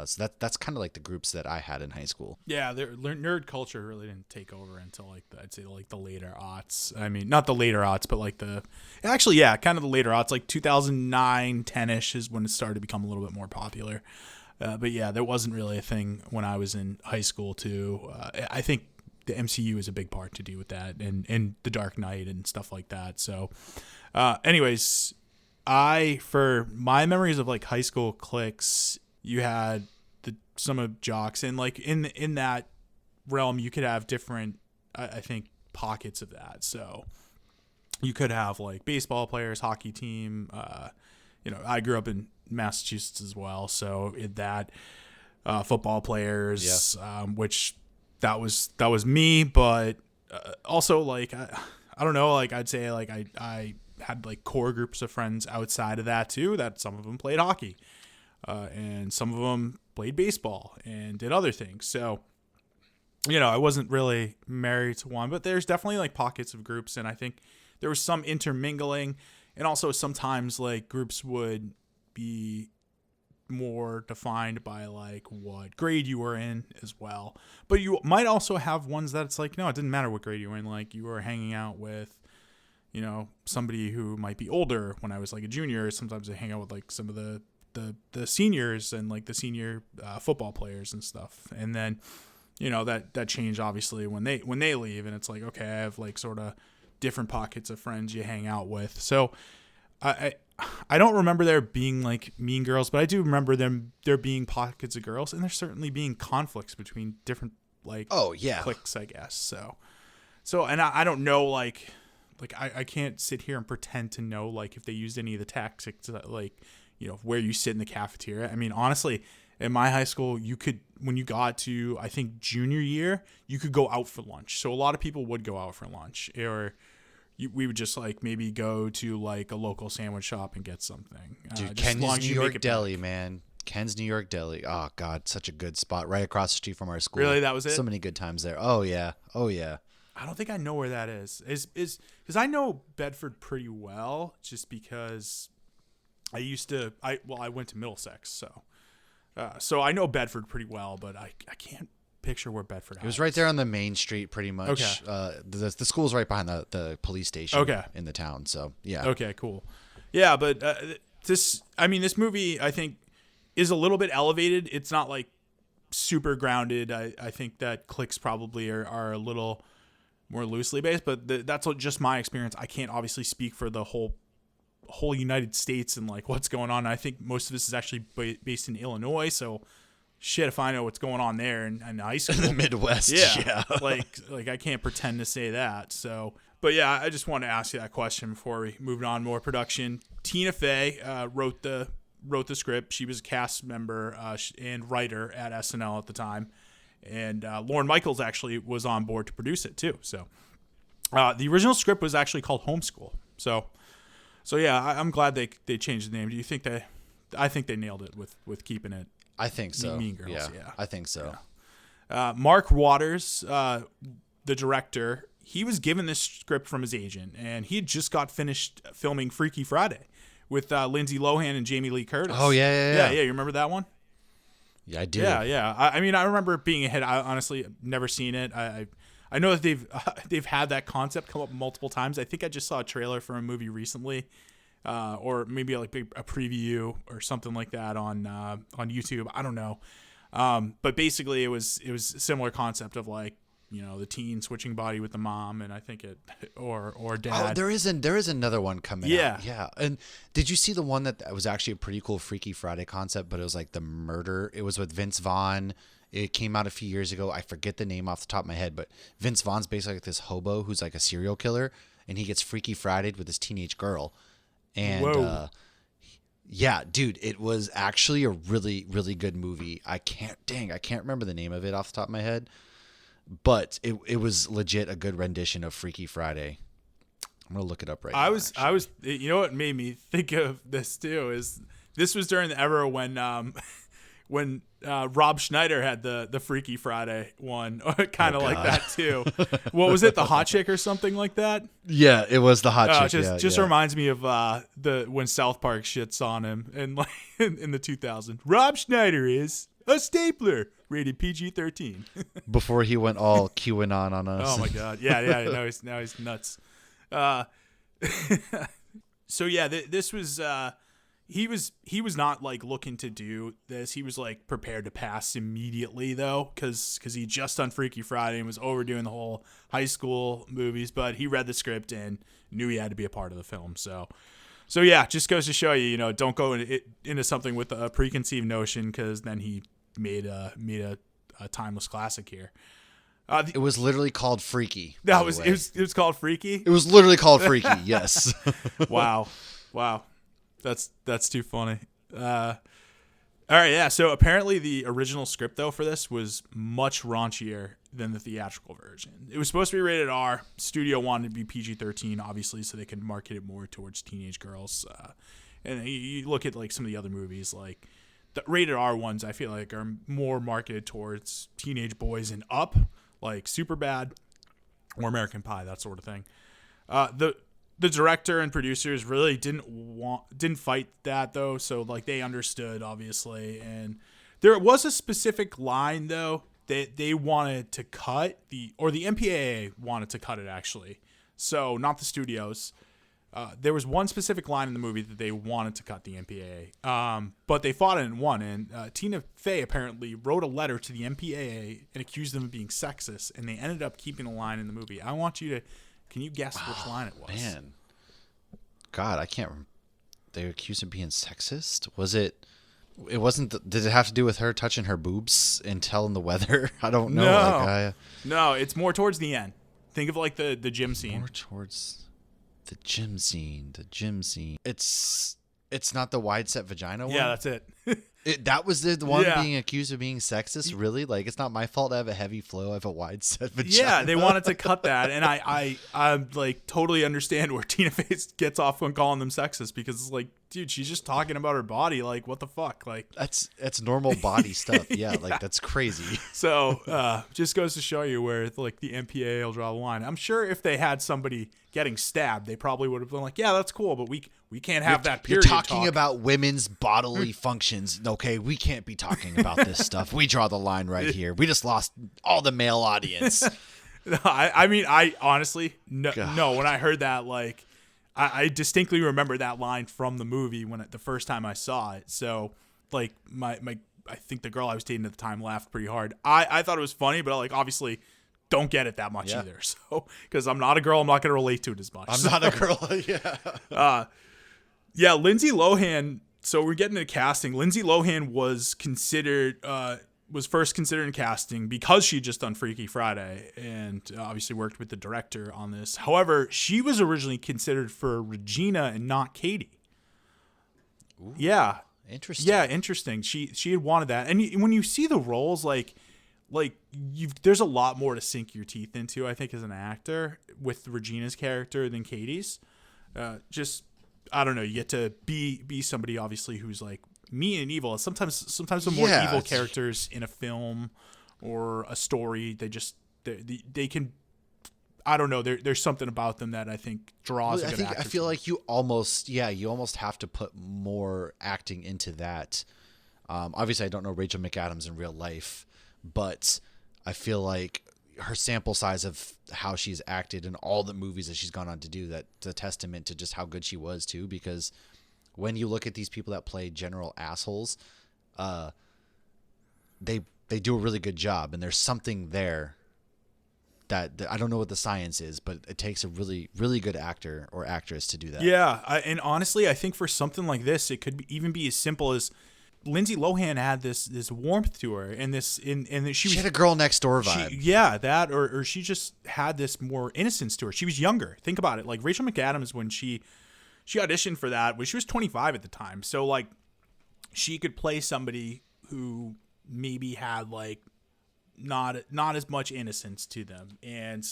So that's kind of like the groups that I had in high school. Yeah, nerd culture really didn't take over until I'd say the later aughts. I mean, not the later aughts, but kind of the later aughts, like 2009, 10-ish is when it started to become a little bit more popular. But yeah, there wasn't really a thing when I was in high school too. I think the MCU is a big part to do with that, and the Dark Knight and stuff like that. So, anyways, for my memories of like high school cliques, you had some of jocks, and like in that realm, you could have different, I think, pockets of that. So you could have like baseball players, hockey team, I grew up in Massachusetts as well, so football players, which that was me, but also like I don't know, like I'd say like I had like core groups of friends outside of that too, that some of them played hockey, and some of them played baseball and did other things. So I wasn't really married to one, but there's definitely like pockets of groups, and I think there was some intermingling, and also sometimes like groups would be more defined by like what grade you were in as well. But you might also have ones that it's like, no, it didn't matter what grade you were in. Like you were hanging out with, somebody who might be older when I was like a junior. Sometimes I hang out with like some of the seniors and like the senior football players and stuff. And then, that changed obviously when they leave, and it's like, okay, I have like sort of different pockets of friends you hang out with. So I don't remember there being like mean girls, but I do remember there being pockets of girls, and there's certainly being conflicts between different like cliques, I guess. So and I don't know like I can't sit here and pretend to know like if they used any of the tactics like where you sit in the cafeteria. I mean, honestly, in my high school, you could, when you got to I think junior year, you could go out for lunch. So a lot of people would go out for lunch, or we would just like maybe go to like a local sandwich shop and get something. Dude, Ken's New York Deli, man. Ken's New York Deli. Oh God, such a good spot right across the street from our school. Really, that was it? So many good times there. Oh yeah. I don't think I know where that is. Is because I know Bedford pretty well, just because I went to Middlesex, so I know Bedford pretty well, but I can't picture where Bedford is. It was right there on the main street, pretty much. Okay. The school's right behind the police station. In the town. So yeah. Okay, cool. Yeah, but this movie I think is a little bit elevated. It's not like super grounded. I think that cliques probably are a little more loosely based, but that's just my experience. I can't obviously speak for the whole United States and like what's going on. I think most of this is actually based in Illinois, so shit if I know what's going on there in high school. In the Midwest. Yeah. like I can't pretend to say that. So, but yeah, I just want to ask you that question before we move on. More production. Tina Fey wrote the script. She was a cast member and writer at SNL at the time, and Lorne Michaels actually was on board to produce it too. So the original script was actually called Homeschool. So yeah, I'm glad they changed the name. Do you think I think they nailed it with keeping it. I think so. Mean Girls, yeah. I think so. Yeah. Mark Waters, the director, he was given this script from his agent, and he had just got finished filming Freaky Friday with Lindsay Lohan and Jamie Lee Curtis. Oh, yeah. You remember that one? Yeah, I do. Yeah. I mean, I remember it being a hit. I honestly have never seen it. I know that they've had that concept come up multiple times. I think I just saw a trailer for a movie recently. Or maybe like a preview or something like that on YouTube. I don't know. But basically it was a similar concept of like, the teen switching body with the mom, and I think or dad. Oh, there is another one coming out. Yeah. And did you see the one that was actually a pretty cool Freaky Friday concept, but it was like the murder. It was with Vince Vaughn. It came out a few years ago. I forget the name off the top of my head, but Vince Vaughn's basically like this hobo who's like a serial killer, and he gets Freaky Friday'd with this teenage girl. And yeah, dude, it was actually a really, really good movie. I can't remember the name of it off the top of my head, but it was legit a good rendition of Freaky Friday. I'm gonna look it up right now. I was you know what made me think of this too is this was during the era when Rob Schneider had the Freaky Friday one, kind of like that too. What was it, the Hot Chick or something like that? Yeah, it was the Hot Chick. Just reminds me of when South Park shits on him and like in the 2000s. Rob Schneider is a stapler, rated PG-13. Before he went all QAnon on us. Oh my God, yeah. Now he's nuts. So yeah, this was. He was not like looking to do this. He was like prepared to pass immediately though, because he just done Freaky Friday and was overdoing the whole high school movies. But he read the script and knew he had to be a part of the film. So yeah, just goes to show you, don't go into something with a preconceived notion, because then he made a timeless classic here. It was literally called Freaky. It was called Freaky. It was literally called Freaky. Yes. Wow. That's too funny. All right, yeah. So apparently the original script though for this was much raunchier than the theatrical version. It was supposed to be rated R. Studio wanted to be PG-13, obviously, so they could market it more towards teenage girls. And you look at like some of the other movies, like the rated R ones, I feel like are more marketed towards teenage boys and up, like Superbad or American Pie, that sort of thing. The director and producers really didn't fight that though, so like they understood obviously, and there was a specific line though that they wanted to cut the MPAA wanted to cut it actually, so not the studios. There was one specific line in the movie that they wanted to cut the MPAA, but they fought it and won. And Tina Fey apparently wrote a letter to the MPAA and accused them of being sexist, and they ended up keeping the line in the movie. I want you to. Can you guess which line it was? Man, God, I can't. They accused of being sexist. Was it? It wasn't. Did it have to do with her touching her boobs and telling the weather? I don't know. No, no. It's more towards the end. Think of like the gym scene. More towards the gym scene. The gym scene. It's not the wide set vagina one. Yeah, that's it. That was the one being accused of being sexist. Really? Like, it's not my fault I have a heavy flow. I have a wide set vagina. Yeah, they wanted to cut that, and I like totally understand where Tina Fey gets off when calling them sexist, because it's like, dude, she's just talking about her body. Like, what the fuck? Like, that's normal body stuff. Yeah, like that's crazy. So just goes to show you where like the MPAA will draw the line. I'm sure if they had somebody getting stabbed, they probably would have been like, yeah, that's cool, but we can't have that period. You're talking about women's bodily functions. Okay, we can't be talking about this stuff. We draw the line right here. We just lost all the male audience. No, I mean, I honestly, no, when I heard that, like, I distinctly remember that line from the movie the first time I saw it. So, like, I think the girl I was dating at the time laughed pretty hard. I thought it was funny, but, like, obviously don't get it that much either. So, because I'm not a girl, I'm not going to relate to it as much. I'm not a girl, yeah. Yeah, Lindsay Lohan. So we're getting into casting. Lindsay Lohan was first considered in casting because she had just done Freaky Friday and obviously worked with the director on this. However, she was originally considered for Regina and not Katie. Ooh, yeah, interesting. Yeah, interesting. She had wanted that, and when you see the roles, there's a lot more to sink your teeth into, I think, as an actor with Regina's character than Katie's. I don't know. You get to be somebody obviously who's like mean and evil. Sometimes the more evil characters in a film or a story, they can. I don't know. There's something about them that I think draws. I feel like you almost have to put more acting into that. Obviously, I don't know Rachel McAdams in real life, but I feel like her sample size of how she's acted in all the movies that she's gone on to do, that's a testament to just how good she was too. Because when you look at these people that play general assholes, they do a really good job, and there's something there that I don't know what the science is, but it takes a really, really good actor or actress to do that. Yeah, and honestly, I think for something like this, it could even be as simple as Lindsay Lohan had this warmth to her, and she had a girl next door vibe. Or she just had this more innocence to her. She was younger. Think about it. Like Rachel McAdams, when she auditioned for that, when she was 25 at the time. So like, she could play somebody who maybe had like not as much innocence to them, and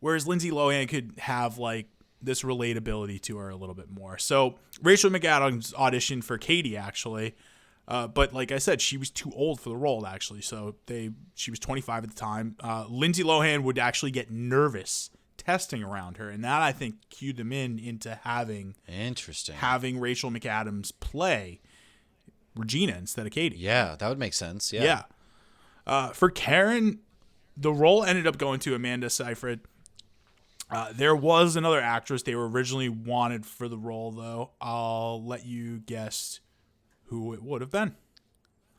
whereas Lindsay Lohan could have like this relatability to her a little bit more. So Rachel McAdams auditioned for Katie actually, but like I said, she was too old for the role actually. So she was 25 at the time. Lindsay Lohan would actually get nervous testing around her, and that I think cued them into having Rachel McAdams play Regina instead of Katie. Yeah, that would make sense. Yeah. For Karen, the role ended up going to Amanda Seyfried. There was another actress they were originally wanted for the role, though. I'll let you guess who it would have been.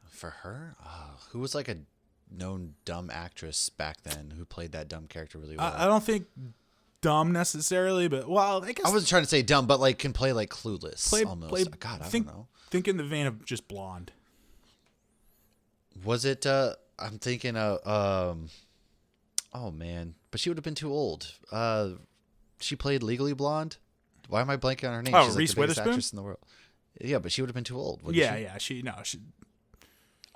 For her? Who was like a known dumb actress back then who played that dumb character really well? I don't think dumb necessarily, but well, I guess I wasn't trying to say dumb, but like can play like Clueless almost. God, I don't know. Think in the vein of just blonde. Was it? I'm thinking oh man, but she would have been too old. She played Legally Blonde. Why am I blanking on her name? Oh, She's Reese the biggest Witherspoon? actress in the world. Yeah, but she would have been too old. Yeah, she? yeah. She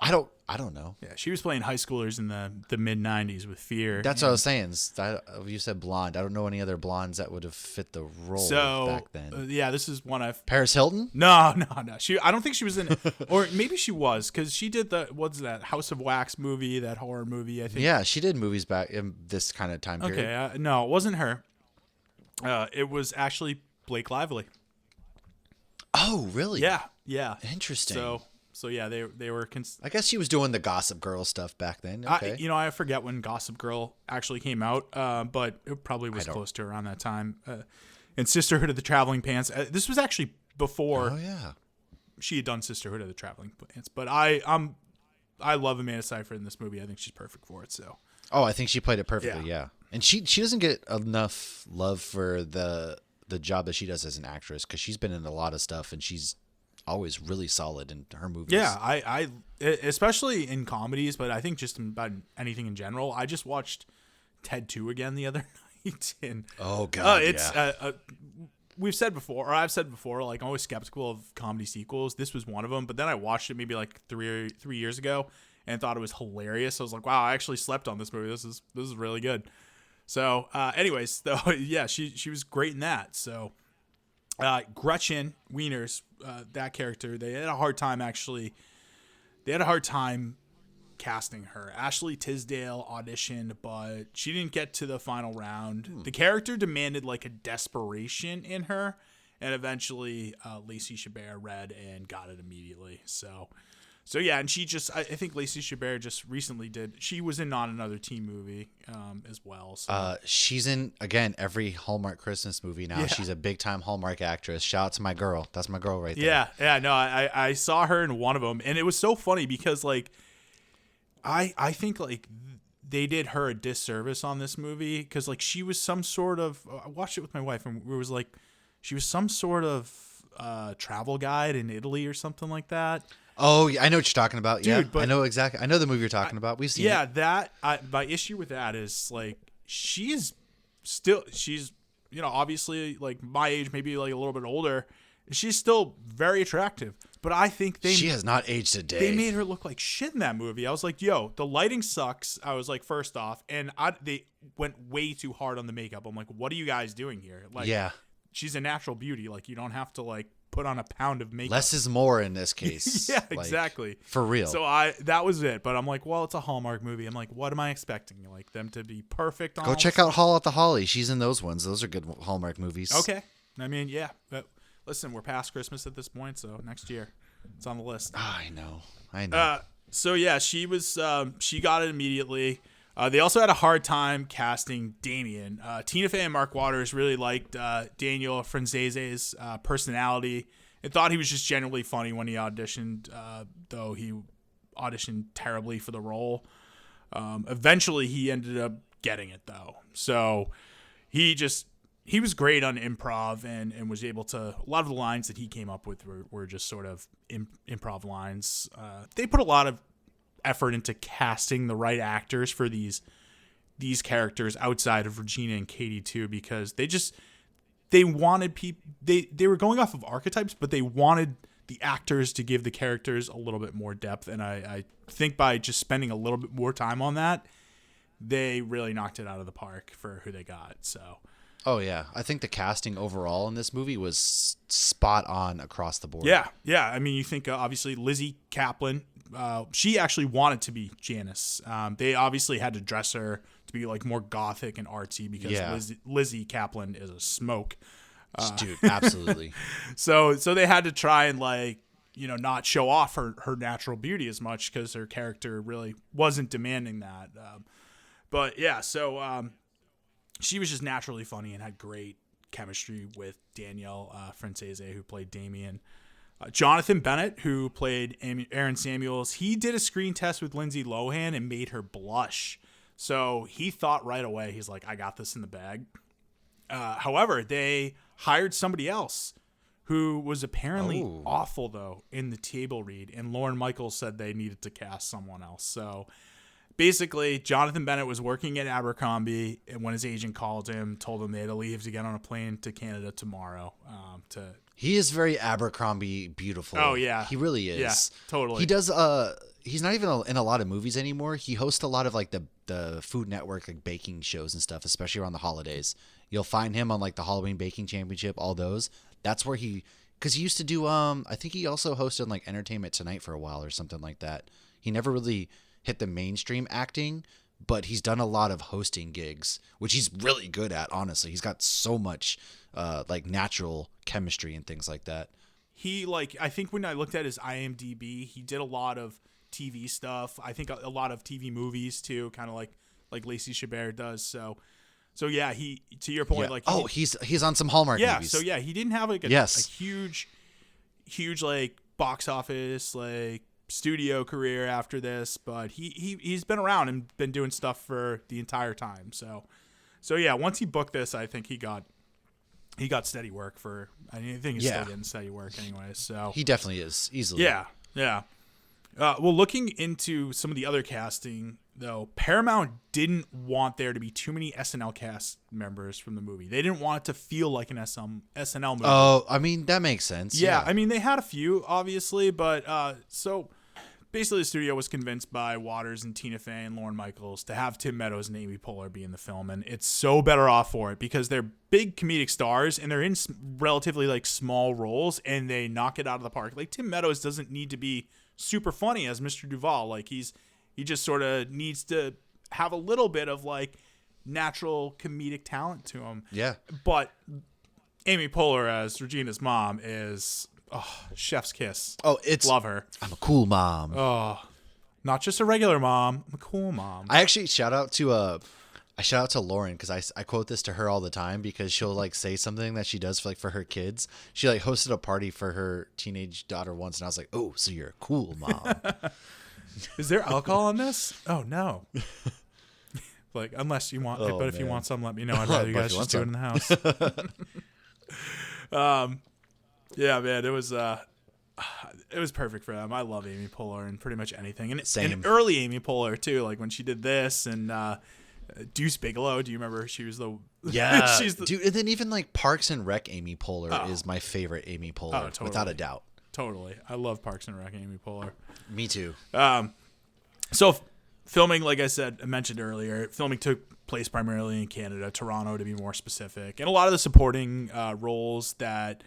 I don't know. yeah, she was playing high schoolers in the mid '90s with Fear. That's what I was saying. You said blonde. I don't know any other blondes that would have fit the role So back then. yeah, this is one I've. Paris Hilton? No. I don't think she was in it, or maybe she was because she did what's that House of Wax movie, that horror movie. I think. Yeah, she did movies back in this kind of time period. Okay, no, it wasn't her. It was actually Blake Lively. Oh, really? Yeah. Interesting. So yeah, they were. I guess she was doing the Gossip Girl stuff back then. Okay. I forget when Gossip Girl actually came out, but it probably was close to around that time. And Sisterhood of the Traveling Pants. This was actually before. Oh yeah. She had done Sisterhood of the Traveling Pants, but I love Amanda Seyfried in this movie. I think she's perfect for it. So. Oh, I think she played it perfectly. Yeah. And she doesn't get enough love for the job that she does as an actress because she's been in a lot of stuff and she's always really solid in her movies. Yeah, I especially in comedies, but I think just about anything in general. I just watched Ted 2 again the other night. And, oh God, we've said before, or I've said before, like I'm always skeptical of comedy sequels. This was one of them, but then I watched it maybe like three years ago and thought it was hilarious. I was like, wow, I actually slept on this movie. This is really good. So, anyways, though, yeah, she was great in that. So. Gretchen Wieners, that character, they had a hard time casting her. Ashley Tisdale auditioned, but she didn't get to the final round. The character demanded like a desperation in her, and eventually Lacey Chabert read and got it immediately. So yeah, and she just, I think Lacey Chabert just recently she was in Not Another Teen Movie as well. So. She's in, again, every Hallmark Christmas movie now. Yeah. She's a big-time Hallmark actress. Shout out to my girl. That's my girl right there. Yeah, no, I saw her in one of them, and it was so funny because, like, I think, like, they did her a disservice on this movie because, like, she was some sort of, I watched it with my wife, and it was like, she was some sort of travel guide in Italy or something like that. Oh, yeah, I know what you're talking about. Dude, yeah, I know exactly. I know the movie you're talking about. We've seen it. Yeah, my issue with that is like she's obviously like my age, maybe like a little bit older. She's still very attractive, but I think she has not aged a day. They made her look like shit in that movie. I was like, yo, the lighting sucks. I was like, first off, and they went way too hard on the makeup. I'm like, what are you guys doing here? Like, yeah, she's a natural beauty. Like, you don't have to like put on a pound of makeup. Less is more in this case. Yeah, like, exactly. For real. So that was it. But I'm like, well, it's a Hallmark movie. I'm like, what am I expecting? Like them to be perfect on Go check out Hall at the Holly. She's in those ones. Those are good Hallmark movies. Okay. I mean, yeah. But listen, we're past Christmas at this point, so next year it's on the list. I know. So yeah, she got it immediately. They also had a hard time casting Damien. Tina Fey and Mark Waters really liked Daniel Francese's personality and thought he was just generally funny when he auditioned, though he auditioned terribly for the role. Eventually, he ended up getting it, though. So he was great on improv and was able to, a lot of the lines that he came up with were just sort of improv lines. They put a lot of effort into casting the right actors for these characters outside of Regina and Katie too, because they wanted people, they were going off of archetypes, but they wanted the actors to give the characters a little bit more depth. And I think by just spending a little bit more time on that, they really knocked it out of the park for who they got. So. Oh yeah, I think the casting overall in this movie was spot on across the board. Yeah. I mean, you think obviously Lizzie Kaplan. She actually wanted to be Janice. They obviously had to dress her to be like more gothic and artsy because Lizzie Kaplan is a smoke. Dude, absolutely. So they had to try and like, not show off her natural beauty as much because her character really wasn't demanding that. But yeah, so she was just naturally funny and had great chemistry with Danielle Francese, who played Damien. Jonathan Bennett, who played Aaron Samuels, he did a screen test with Lindsay Lohan and made her blush. So he thought right away, he's like, I got this in the bag. However, they hired somebody else who was apparently awful, though, in the table read. And Lauren Michaels said they needed to cast someone else. So basically, Jonathan Bennett was working at Abercrombie, and when his agent called him, told him they had to leave to get on a plane to Canada tomorrow. He is very Abercrombie beautiful. Oh, yeah. He really is. Yeah, totally. He does. He's not even in a lot of movies anymore. He hosts a lot of like the Food Network like baking shows and stuff, especially around the holidays. You'll find him on like the Halloween Baking Championship, all those. That's where because he used to do. I think he also hosted like Entertainment Tonight for a while or something like that. He never really hit the mainstream acting, but he's done a lot of hosting gigs, which he's really good at. Honestly, he's got so much like natural chemistry and things like that. I think when I looked at his IMDb, he did a lot of TV stuff. I think a lot of TV movies too, kind of like Lacey Chabert does. So yeah, he, to your point, yeah. He's on some Hallmark movies. So yeah, he didn't have like a huge like box office like studio career after this, but he's been around and been doing stuff for the entire time. So yeah, once he booked this, I think he got steady work for. I think he's still getting steady work anyway. So he definitely is easily. Yeah. Well, looking into some of the other casting, though, Paramount didn't want there to be too many SNL cast members from the movie. They didn't want it to feel like an SNL movie. Oh, I mean, that makes sense. Yeah, I mean, they had a few, obviously, but so basically the studio was convinced by Waters and Tina Fey and Lorne Michaels to have Tim Meadows and Amy Poehler be in the film, and it's so better off for it because they're big comedic stars and they're in relatively like small roles and they knock it out of the park. Like Tim Meadows doesn't need to be super funny as Mr. Duvall. Like he just sort of needs to have a little bit of like natural comedic talent to him. Yeah. But Amy Poehler as Regina's mom is chef's kiss. Oh, love her. I'm a cool mom. Oh, not just a regular mom. I'm a cool mom. I actually shout out to Lauren because I quote this to her all the time because she'll like say something that she does for her kids. She like hosted a party for her teenage daughter once, and I was like, "Oh, so you're a cool mom." Is there alcohol in this? Oh no. Like unless you want, but if you want some, let me know. I'd rather you guys just do it in the house. Yeah, man, it was perfect for them. I love Amy Poehler and pretty much anything, and early Amy Poehler too, like when she did this and Deuce Bigelow. Do you remember? She was the dude. And then even like Parks and Rec Amy Poehler is my favorite Amy Poehler, totally. without a doubt. Totally, I love Parks and Rec Amy Poehler. Me too. So filming, like I mentioned earlier, filming took place primarily in Canada, Toronto to be more specific, and a lot of the supporting roles that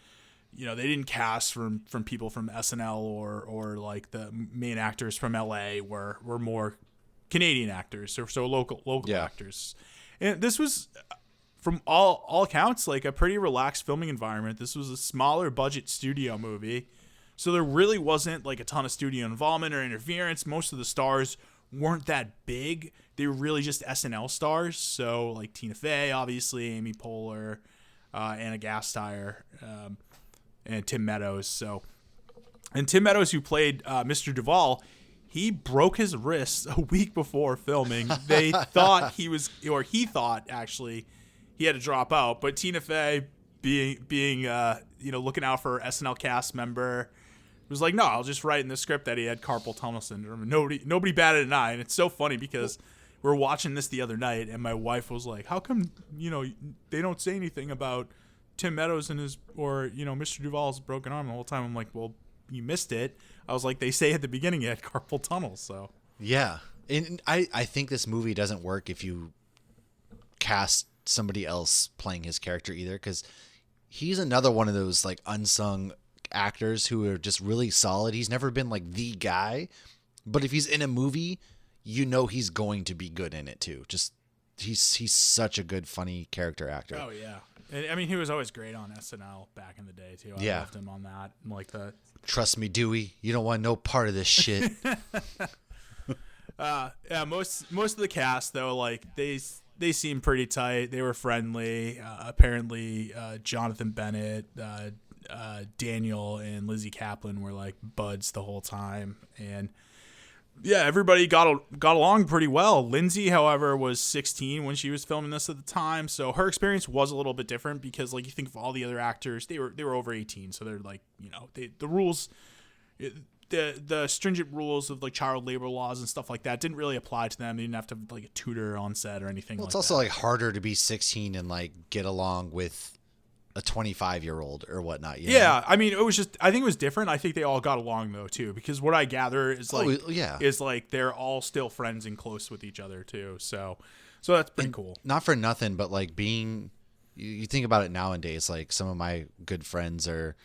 they didn't cast from people from SNL or like the main actors from LA were more Canadian actors, so local actors. And this was, from all accounts, like a pretty relaxed filming environment. This was a smaller budget studio movie, so there really wasn't like a ton of studio involvement or interference. Most of the stars weren't that big. They were really just SNL stars. So like Tina Fey, obviously, Amy Poehler, Anna Gasteyer, and Tim Meadows. And Tim Meadows, who played Mr. Duvall, he broke his wrist a week before filming. They thought he thought actually he had to drop out, but Tina Fey, being looking out for SNL cast member, was like, no, I'll just write in the script that he had carpal tunnel syndrome. Nobody batted an eye, and it's so funny because we're watching this the other night, and my wife was like, how come they don't say anything about Tim Meadows and Mr. Duvall's broken arm the whole time? I'm like, well, you missed it. I was like, they say at the beginning he had carpal tunnel, so. Yeah. And I think this movie doesn't work if you cast somebody else playing his character either, because he's another one of those like unsung actors who are just really solid. He's never been like the guy, but if he's in a movie, he's going to be good in it too. Just he's such a good, funny character actor. Oh yeah. I mean, he was always great on SNL back in the day too. I loved him on that. Like the Trust me, Dewey, you don't want no part of this shit. Yeah, most of the cast though, like they seemed pretty tight. They were friendly. Apparently, Jonathan Bennett, Daniel, and Lizzie Kaplan were like buds the whole time, and yeah, everybody got along pretty well. Lindsay, however, was 16 when she was filming this at the time, so her experience was a little bit different because, like, you think of all the other actors, they were over 18, so they're like, the rules. the stringent rules of like child labor laws and stuff like that didn't really apply to them. They didn't have to have like a tutor on set or anything. Well, like it's also that. like harder to be 16 and like get along with a 25-year-old or whatnot. You know? Yeah, I mean, I think it was different. I think they all got along though too, because what I gather is like, is like they're all still friends and close with each other too. So that's pretty cool. Not for nothing, but like you think about it nowadays, like some of my good friends are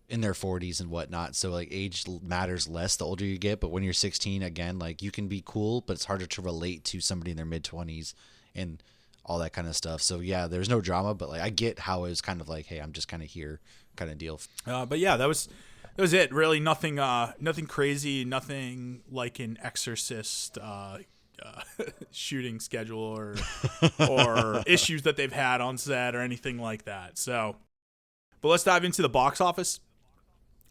in their 40s and whatnot. So like age matters less the older you get. But when you're 16, again, like you can be cool, but it's harder to relate to somebody in their mid 20s and all that kind of stuff. So yeah, there's no drama, but like I get how it was kind of like, hey, I'm just kind of here kind of deal. But yeah, that was it. Really, nothing crazy, nothing like an Exorcist shooting schedule or issues that they've had on set or anything like that. So, but let's dive into the box office.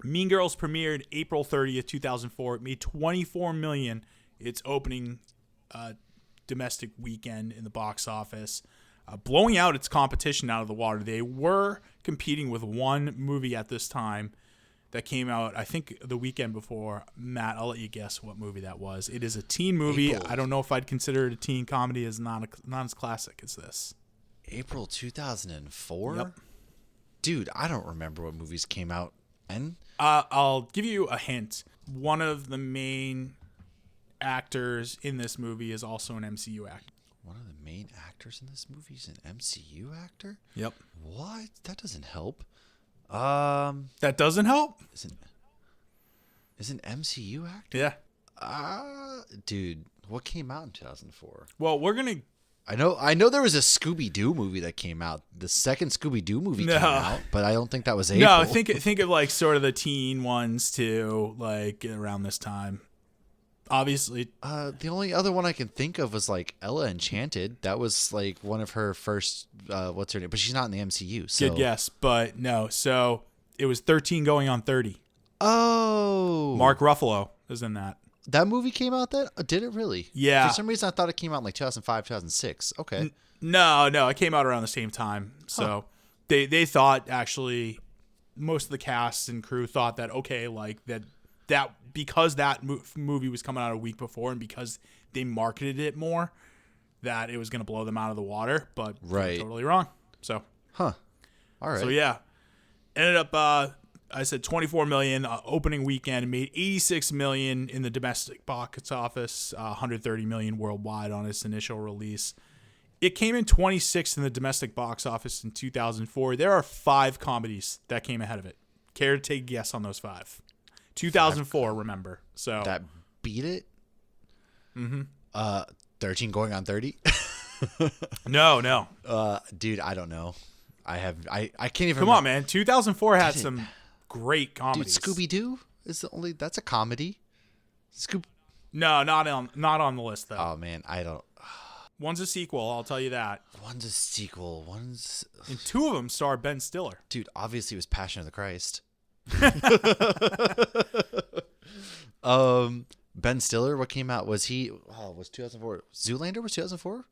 Mean Girls premiered April 30th, 2004. It made $24 million its opening domestic weekend in the box office, blowing out its competition out of the water. They were competing with one movie at this time that came out, I think, the weekend before. Matt, I'll let you guess what movie that was. It is a teen movie. April. I don't know if I'd consider it a teen comedy. It's not as classic as this. April 2004? Yep. Dude, I don't remember what movies came out. And I'll give you a hint. One of the main actors in this movie is also an MCU actor. One of the main actors in this movie is an MCU actor? Yep. What? That doesn't help. That doesn't help? Is an MCU actor? Yeah. Dude, what came out in 2004? Well, we're going to... I know there was a Scooby-Doo movie that came out. The second Scooby-Doo movie came out, but I don't think that was April. No, think of like sort of the teen ones too, like around this time. Obviously, the only other one I can think of was like Ella Enchanted. That was like one of her first. What's her name? But she's not in the MCU. So. Good guess, but no. So it was 13 going on 30. Oh, Mark Ruffalo is in that. That movie came out then? Did it really? Yeah. For some reason, I thought it came out in like 2005, 2006. Okay. No, it came out around the same time. So they thought, actually, most of the cast and crew thought that, okay, like that because that movie was coming out a week before and because they marketed it more, that it was going to blow them out of the water. But right. Totally wrong. So. All right. So yeah, ended up. I said 24 million opening weekend. It made 86 million in the domestic box office, 130 million worldwide on its initial release. It came in 26th in the domestic box office in 2004. There are 5 comedies that came ahead of it. Care to take a guess on those 5? 2004, remember. So that beat it. Mm-hmm. 13 going on 30. No. Dude, I don't know. I can't even. Come on, man. 2004 had some great comedies. Dude, Scooby-Doo is the only. That's a comedy. No, not on the list though. Oh man, I don't. One's a sequel, I'll tell you that. One's a sequel. And 2 of them star Ben Stiller. Dude, obviously it was Passion of the Christ. Ben Stiller, what came out? Was 2004? Zoolander was 2004?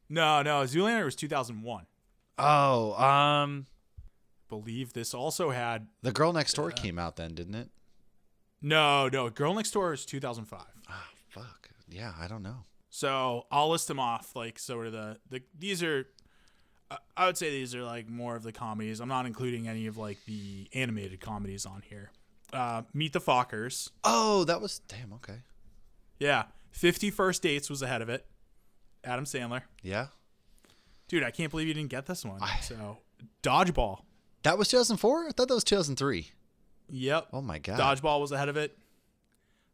No, Zoolander was 2001. Oh, believe this also had The Girl Next Door came out then, didn't it? No, Girl Next Door is 2005. Ah, fuck. Yeah, I don't know. So I'll list them off, like sort of the these are. I would say these are like more of the comedies. I'm not including any of like the animated comedies on here. Meet the Fockers. Oh, that was damn okay. Yeah, 50 First Dates was ahead of it. Adam Sandler. Yeah. Dude, I can't believe you didn't get this one. So, Dodgeball. That was 2004? I thought that was 2003. Yep. Oh, my God. Dodgeball was ahead of it.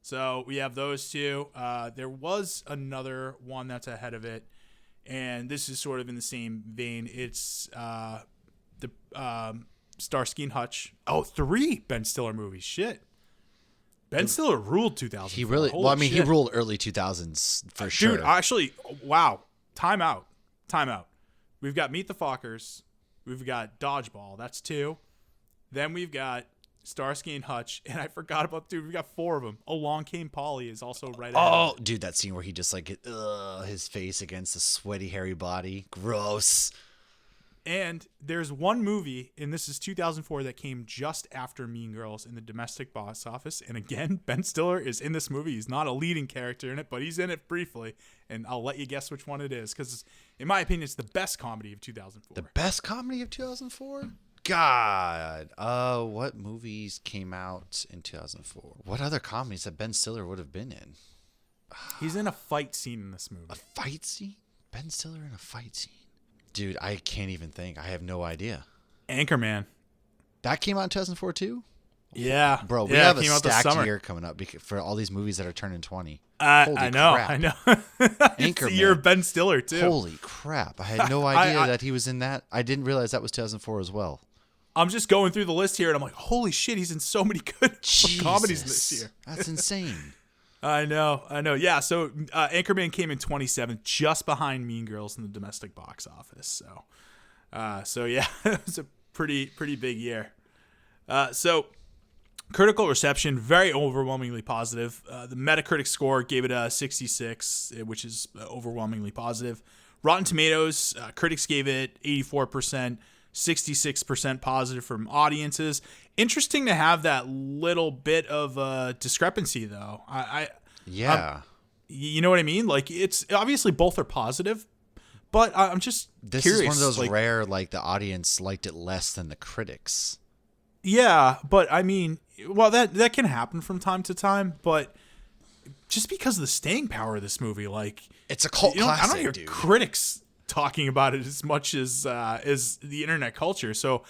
So, we have those 2. There was another one that's ahead of it, and this is sort of in the same vein. It's the Starsky and Hutch. Oh, 3 Ben Stiller movies. Shit. Ben Stiller ruled 2000. He really, Holy he shit. ruled early 2000s for sure. Dude, actually, wow. Time out. We've got Meet the Fockers. We've got Dodgeball. That's 2. Then we've got Starsky and Hutch. And I forgot about, dude, we've got 4 of them. Along Came Polly is also right ahead. Oh, dude, that scene where he just like, his face against the sweaty, hairy body. Gross. And there's one movie, and this is 2004, that came just after Mean Girls in the domestic box office. And again, Ben Stiller is in this movie. He's not a leading character in it, but he's in it briefly. And I'll let you guess which one it is, because in my opinion, it's the best comedy of 2004. The best comedy of 2004? God. What movies came out in 2004? What other comedies that Ben Stiller would have been in? He's in a fight scene in this movie. A fight scene? Ben Stiller in a fight scene? Dude, I can't even think. I have no idea. Anchorman. That came out in 2004 too? Yeah. Bro, we have a stacked year coming up for all these movies that are turning 20. I know. Anchorman. It's the year of Ben Stiller, too. Holy crap. I had no idea that he was in that. I didn't realize that was 2004 as well. I'm just going through the list here, and I'm like, holy shit, he's in so many good comedies this year. That's insane. I know. Yeah, so Anchorman came in 27th, just behind Mean Girls in the domestic box office. So yeah, it was a pretty big year. So critical reception, very overwhelmingly positive. The Metacritic score gave it a 66, which is overwhelmingly positive. Rotten Tomatoes, critics gave it 84%, 66% positive from audiences. Interesting to have that little bit of discrepancy, though. You know what I mean? Like, it's obviously both are positive, but I'm just this curious. Is one of those rare, like, the audience liked it less than the critics. Yeah, but I mean, well, that can happen from time to time, but just because of the staying power of this movie, like, it's a cult classic. I don't hear critics talking about it as much as the internet culture. So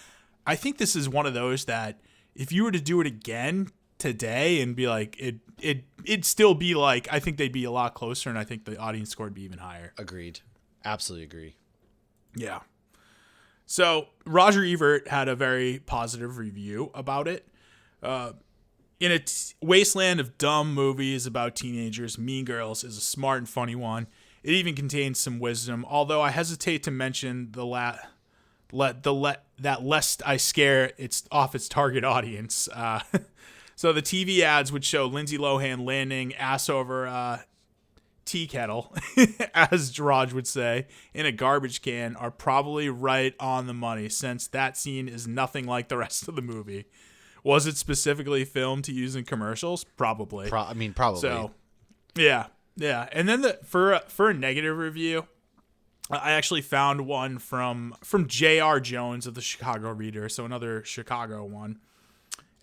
I think this is one of those that if you were to do it again today and be like, it'd still be like, I think they'd be a lot closer, and I think the audience score would be even higher. Agreed. Absolutely agree. Yeah. So Roger Ebert had a very positive review about it. In a wasteland of dumb movies about teenagers, Mean Girls is a smart and funny one. It even contains some wisdom, although I hesitate to mention that lest I scare its target audience. So the TV ads would show Lindsay Lohan landing ass over a tea kettle, as Raj would say, in a garbage can are probably right on the money, since that scene is nothing like the rest of the movie. Was it specifically filmed to use in commercials? Probably. Probably. So, yeah. And then for a negative review, I actually found one from J.R. Jones of the Chicago Reader, so another Chicago one.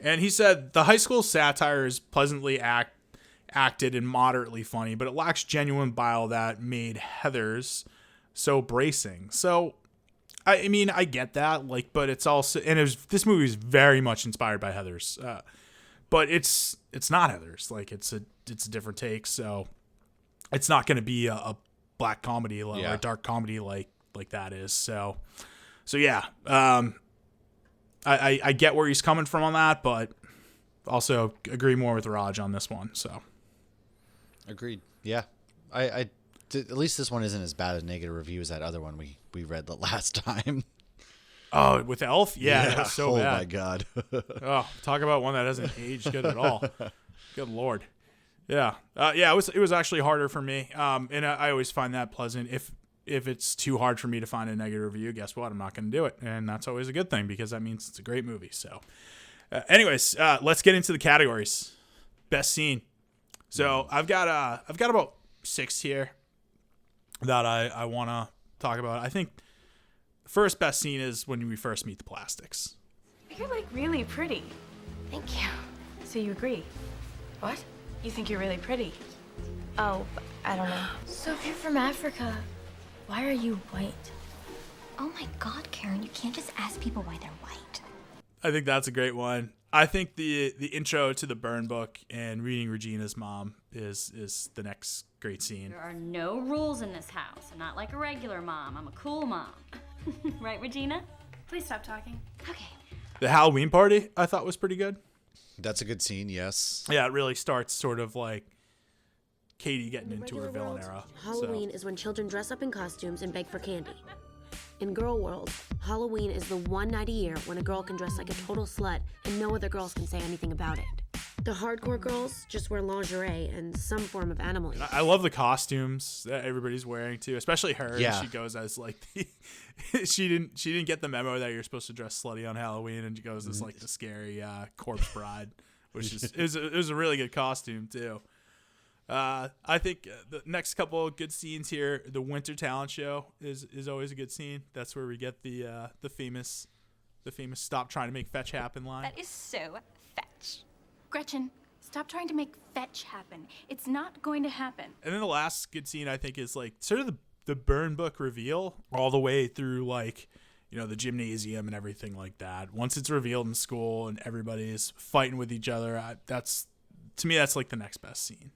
And he said, the high school satire is pleasantly acted and moderately funny, but it lacks genuine bile that made Heathers so bracing. So, I mean, I get that, like, but it's also, and this movie is very much inspired by Heathers, but it's not Heathers. Like, it's a different take, so it's not going to be a black comedy or a dark comedy like that is. So yeah, I get where he's coming from on that, but also agree more with Raj on this one. So agreed. Yeah, I at least this one isn't as bad a negative review as that other one we read the last time. Oh, with Elf? Yeah, it was so bad. Oh my god. Oh, talk about one that hasn't aged good at all. Good lord. Yeah. It was actually harder for me. And I always find that pleasant. If it's too hard for me to find a negative review, guess what? I'm not going to do it. And that's always a good thing because that means it's a great movie. So anyways, let's get into the categories. Best scene. So I've got about 6 here that I want to talk about. I think the first best scene is when we first meet the plastics. You're like really pretty. Thank you. So you agree? What? You think you're really pretty? Oh, I don't know. So if you're from Africa, why are you white? Oh my God, Karen, you can't just ask people why they're white. I think that's a great one. I think the intro to the burn book and reading Regina's mom is the next great scene. There are no rules in this house. I'm not like a regular mom. I'm a cool mom. Right, Regina? Please stop talking. Okay. The Halloween party I thought was pretty good. That's a good scene, yes. Yeah, it really starts sort of like Katie getting into her villain era. Halloween is when children dress up in costumes and beg for candy. In girl world, Halloween is the one night a year when a girl can dress like a total slut and no other girls can say anything about it. The hardcore girls just wear lingerie and some form of animal ink. I love the costumes that everybody's wearing too, especially her. Yeah. She goes as like she didn't get the memo that you're supposed to dress slutty on Halloween, and she goes as like the scary corpse bride, which is it was a really good costume too. I think the next couple of good scenes here, the winter talent show is always a good scene. That's where we get the famous "Stop trying to make fetch happen" line. That is so fetch. Gretchen, stop trying to make fetch happen. It's not going to happen. And then the last good scene, I think, is like sort of the burn book reveal all the way through, like, you know, the gymnasium and everything like that. Once it's revealed in school and everybody's fighting with each other, to me, that's like the next best scene.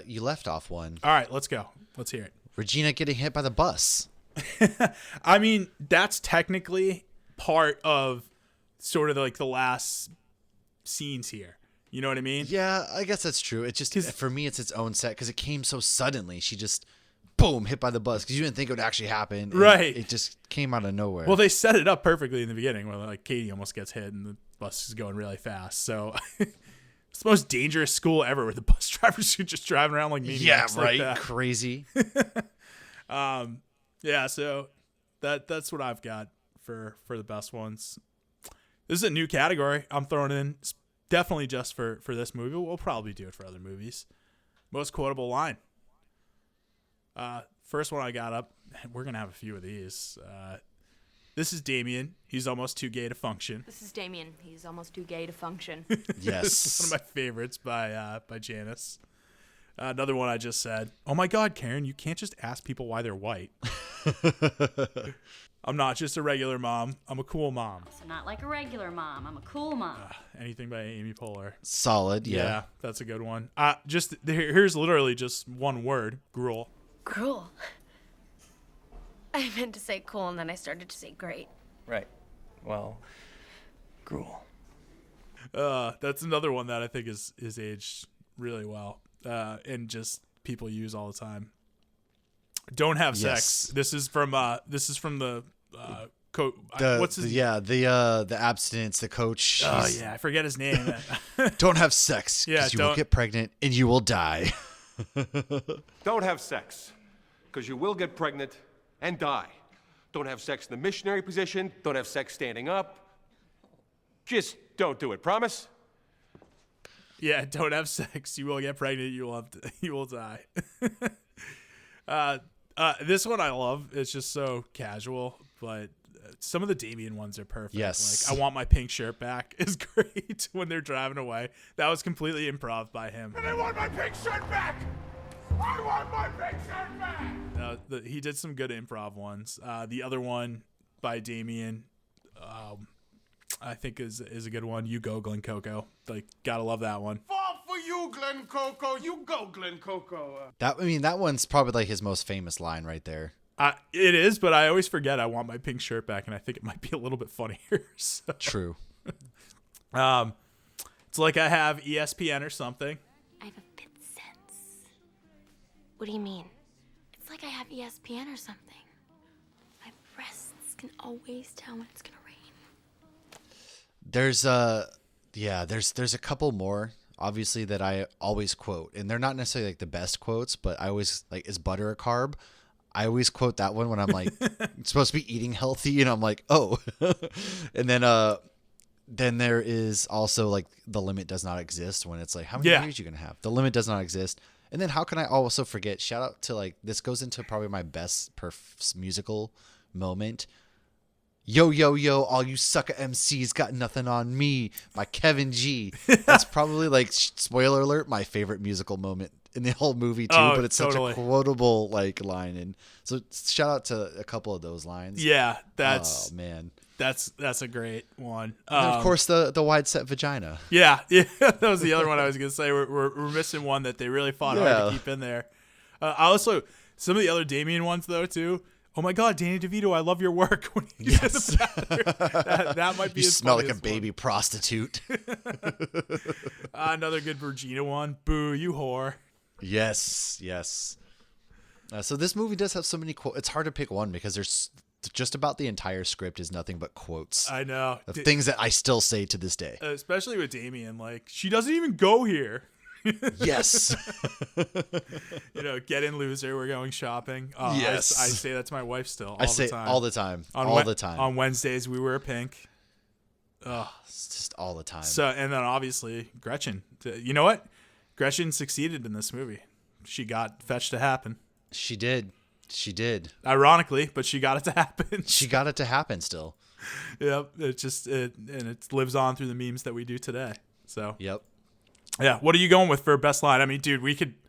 You left off one. All right, let's go. Let's hear it. Regina getting hit by the bus. I mean, that's technically part of sort of like the last scenes here. You know what I mean? Yeah, I guess that's true. It's just, for me, it's its own set because it came so suddenly. She just, boom, hit by the bus because you didn't think it would actually happen. Right. It just came out of nowhere. Well, they set it up perfectly in the beginning where like Katie almost gets hit and the bus is going really fast. So it's the most dangerous school ever with the bus drivers who just driving around like maniacs. Yeah, right. Like that. Crazy. Yeah, so that's what I've got for the best ones. This is a new category I'm throwing in, definitely just for this movie. We'll probably do it for other movies. Most quotable line. First one I got up. We're gonna have a few of these. This is Damien. He's almost too gay to function. This is Damien. He's almost too gay to function. Yes. It's one of my favorites by Janice. Another one I just said. Oh my God, Karen, you can't just ask people why they're white. I'm not just a regular mom. I'm a cool mom. So not like a regular mom. I'm a cool mom. Anything by Amy Poehler. Solid, yeah. That's a good one. Here's literally just one word: gruel. Gruel. I meant to say cool, and then I started to say great. Right. Well, gruel. That's another one that I think is aged really well, and just people use all the time. Don't have sex. This is from the the abstinence, the coach. Oh yeah, I forget his name. Don't have sex because you will get pregnant and you will die. Don't have sex because you will get pregnant and die. Don't have sex in the missionary position. Don't have sex standing up. Just don't do it. Promise? Yeah, don't have sex. You will get pregnant. You will die. This one I love. It's just so casual, but some of the Damien ones are perfect. Yes. Like, I want my pink shirt back is great when they're driving away. That was completely improv by him. And I want my pink shirt back! I want my pink shirt back! He did some good improv ones. The other one by Damien, I think is a good one. You go, Glen Coco. Like, gotta love that one. Fall for you, Glen Coco. You go, Glen Coco. That one's probably like his most famous line right there. It is, but I always forget I want my pink shirt back, and I think it might be a little bit funnier. So. True. It's like I have ESPN or something. I have a fifth sense. What do you mean? It's like I have ESPN or something. My breasts can always tell when it's gonna rain. There's a couple more obviously that I always quote, and they're not necessarily like the best quotes, but I always like, is butter a carb? I always quote that one when I'm like supposed to be eating healthy, and I'm like, oh. And then there is also like the limit does not exist, when it's like, how many years are you gonna have? The limit does not exist. And then how can I also forget? Shout out to, like, this goes into probably my best musical moment. Yo, yo, yo, all you sucker MCs got nothing on me by Kevin G. That's probably, like, spoiler alert, my favorite musical moment in the whole movie too, but it's totally such a quotable like line. And so shout out to a couple of those lines. Yeah, that's, oh man, that's a great one. And of course the wide set vagina. Yeah, that was the other one I was gonna say. We're missing one that they really fought hard to keep in there. I also, some of the other Damien ones though too. Oh my God, Danny DeVito, I love your work. When he's in the bathroom. That might be. You smell like a baby prostitute. Another good Regina one. Boo, you whore. Yes. So this movie does have so many quotes. It's hard to pick one because just about the entire script is nothing but quotes. I know. Of things that I still say to this day. Especially with Damien, like, she doesn't even go here. Yes. Get in, loser. We're going shopping. Yes. I say that to my wife still. I say all the time. All the time. On Wednesdays, we wear pink. It's just all the time. So, and then obviously Gretchen. You know what? Gretchen succeeded in this movie. She got fetched to happen. She did. Ironically, but she got it to happen. She got it to happen still. Yep. It lives on through the memes that we do today. So. Yep. Yeah. What are you going with for best line? I mean, dude,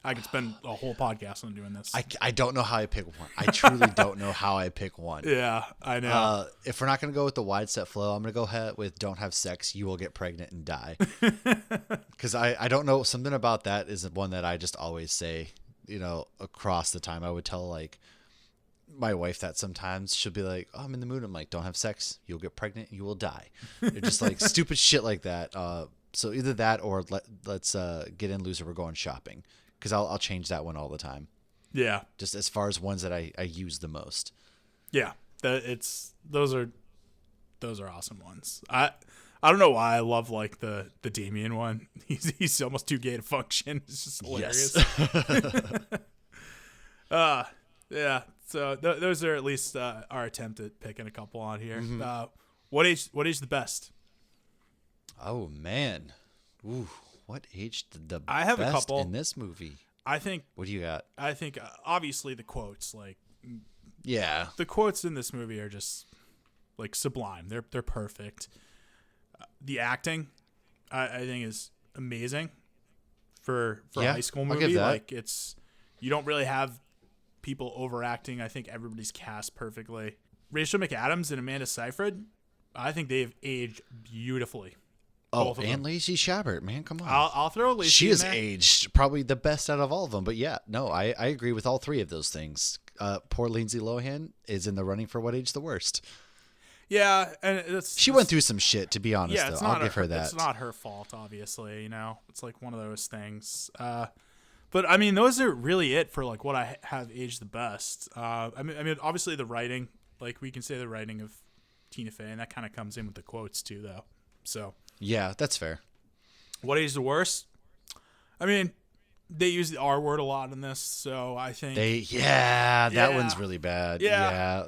I could spend a whole podcast on doing this. I don't know how I pick one. I truly don't know how I pick one. Yeah, I know. If we're not going to go with the wide set flow, I'm going to go ahead with don't have sex, you will get pregnant and die. Because I don't know. Something about that is one that I just always say, across the time. I would tell like my wife that sometimes she'll be like, oh, I'm in the mood. I'm like, don't have sex, you'll get pregnant and you will die. They're just like stupid shit like that. So either that or let's get in, loser, we're going shopping. Because I'll change that one all the time. Yeah. Just as far as ones that I use the most. Yeah. Those are awesome ones. I don't know why I love like the Damien one. He's almost too gay to function. It's just hilarious. Yes. Yeah. So those are at least our attempt at picking a couple on here. Mm-hmm. What age the best? Oh man. Ooh, what age did the I have best a couple in this movie? I think. What do you got? I think obviously the quotes, like. Yeah. The quotes in this movie are just like sublime. They're perfect. The acting, I think, is amazing for a high school movie. I'll give that. Like you don't really have people overacting. I think everybody's cast perfectly. Rachel McAdams and Amanda Seyfried, I think they've aged beautifully. Oh, and Lacey Chabert, man, come on. I'll throw Lacey She in has there. aged probably the best out of all of them. But yeah, no, I agree with all three of those things. Poor Lindsay Lohan is in the running for what age the worst. Yeah, and she went through some shit, to be honest. Yeah, though. I'll give her that. It's not her fault, obviously. It's like one of those things. But I mean, those are really it for like what I have aged the best. I mean, obviously the writing, like we can say the writing of Tina Fey, and that kind of comes in with the quotes too, though. So yeah, that's fair. What aged the worst? I mean, they use the R word a lot in this, so I think that one's really bad. Yeah.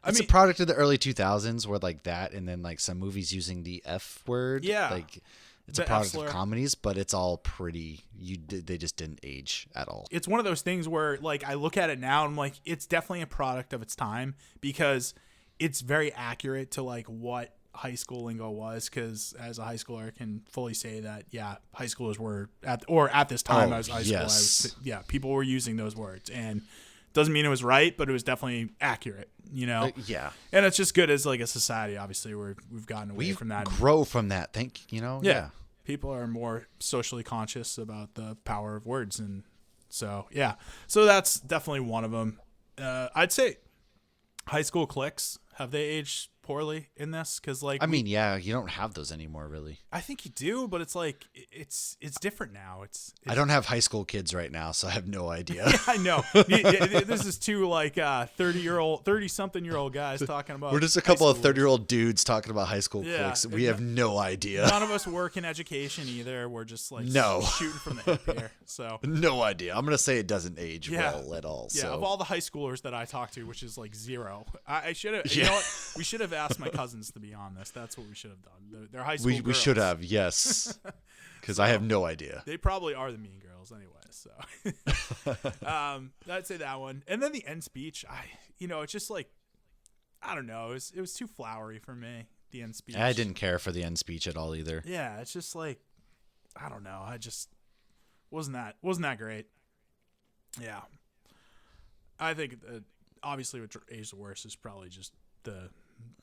It's a product of the early 2000s where like that, and then like some movies using the F word. Yeah. Like it's a product of comedies, but it's all pretty. They just didn't age at all. It's one of those things where like I look at it now and I'm like, it's definitely a product of its time because it's very accurate to like what high school lingo was. Because as a high schooler, I can fully say that high schoolers were at this time as high school. People were using those words, and doesn't mean it was right, but it was definitely accurate. Yeah. And it's just good as like a society. Obviously, we've gotten away from that. Grow from that. Yeah. People are more socially conscious about the power of words, and so so that's definitely one of them. I'd say high school cliques, have they aged poorly in this? Because like you don't have those anymore, really. I think you do, but it's like it's different now. I don't have high school kids right now, so I have no idea. Yeah, I know. This is two like 30-something-year-old guys talking about. We're just a couple of 30-year-old dudes talking about high school cliques. We have no idea. None of us work in education either. We're just like shooting from the hip here. So no idea. I'm gonna say it doesn't age well at all. Yeah, so. Of all the high schoolers that I talk to, which is like zero, I should have. You know what? We should have asked my cousins to be on this. That's what we should have done. They're high school girls. We should have, yes. Because I have no idea. They probably are the mean girls anyway. So I'd say that one. And then the end speech, it's just like, I don't know. It was too flowery for me, the end speech. I didn't care for the end speech at all either. Yeah, it's just like, I don't know. I just wasn't that great. Yeah. I think obviously what aged the worst is probably just the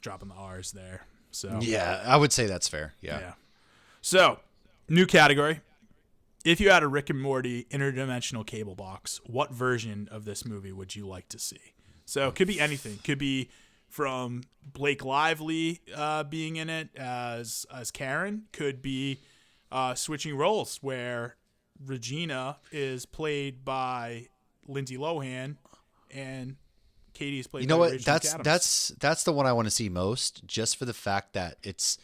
dropping the R's there. So yeah, I would say that's fair. Yeah. So, new category. If you had a Rick and Morty interdimensional cable box, what version of this movie would you like to see? So it could be anything. Could be from Blake Lively being in it as Karen. Could be switching roles where Regina is played by Lindsay Lohan and Katie's played. You know by what? Rachel McAdams. That's the one I want to see most, just for the fact that it's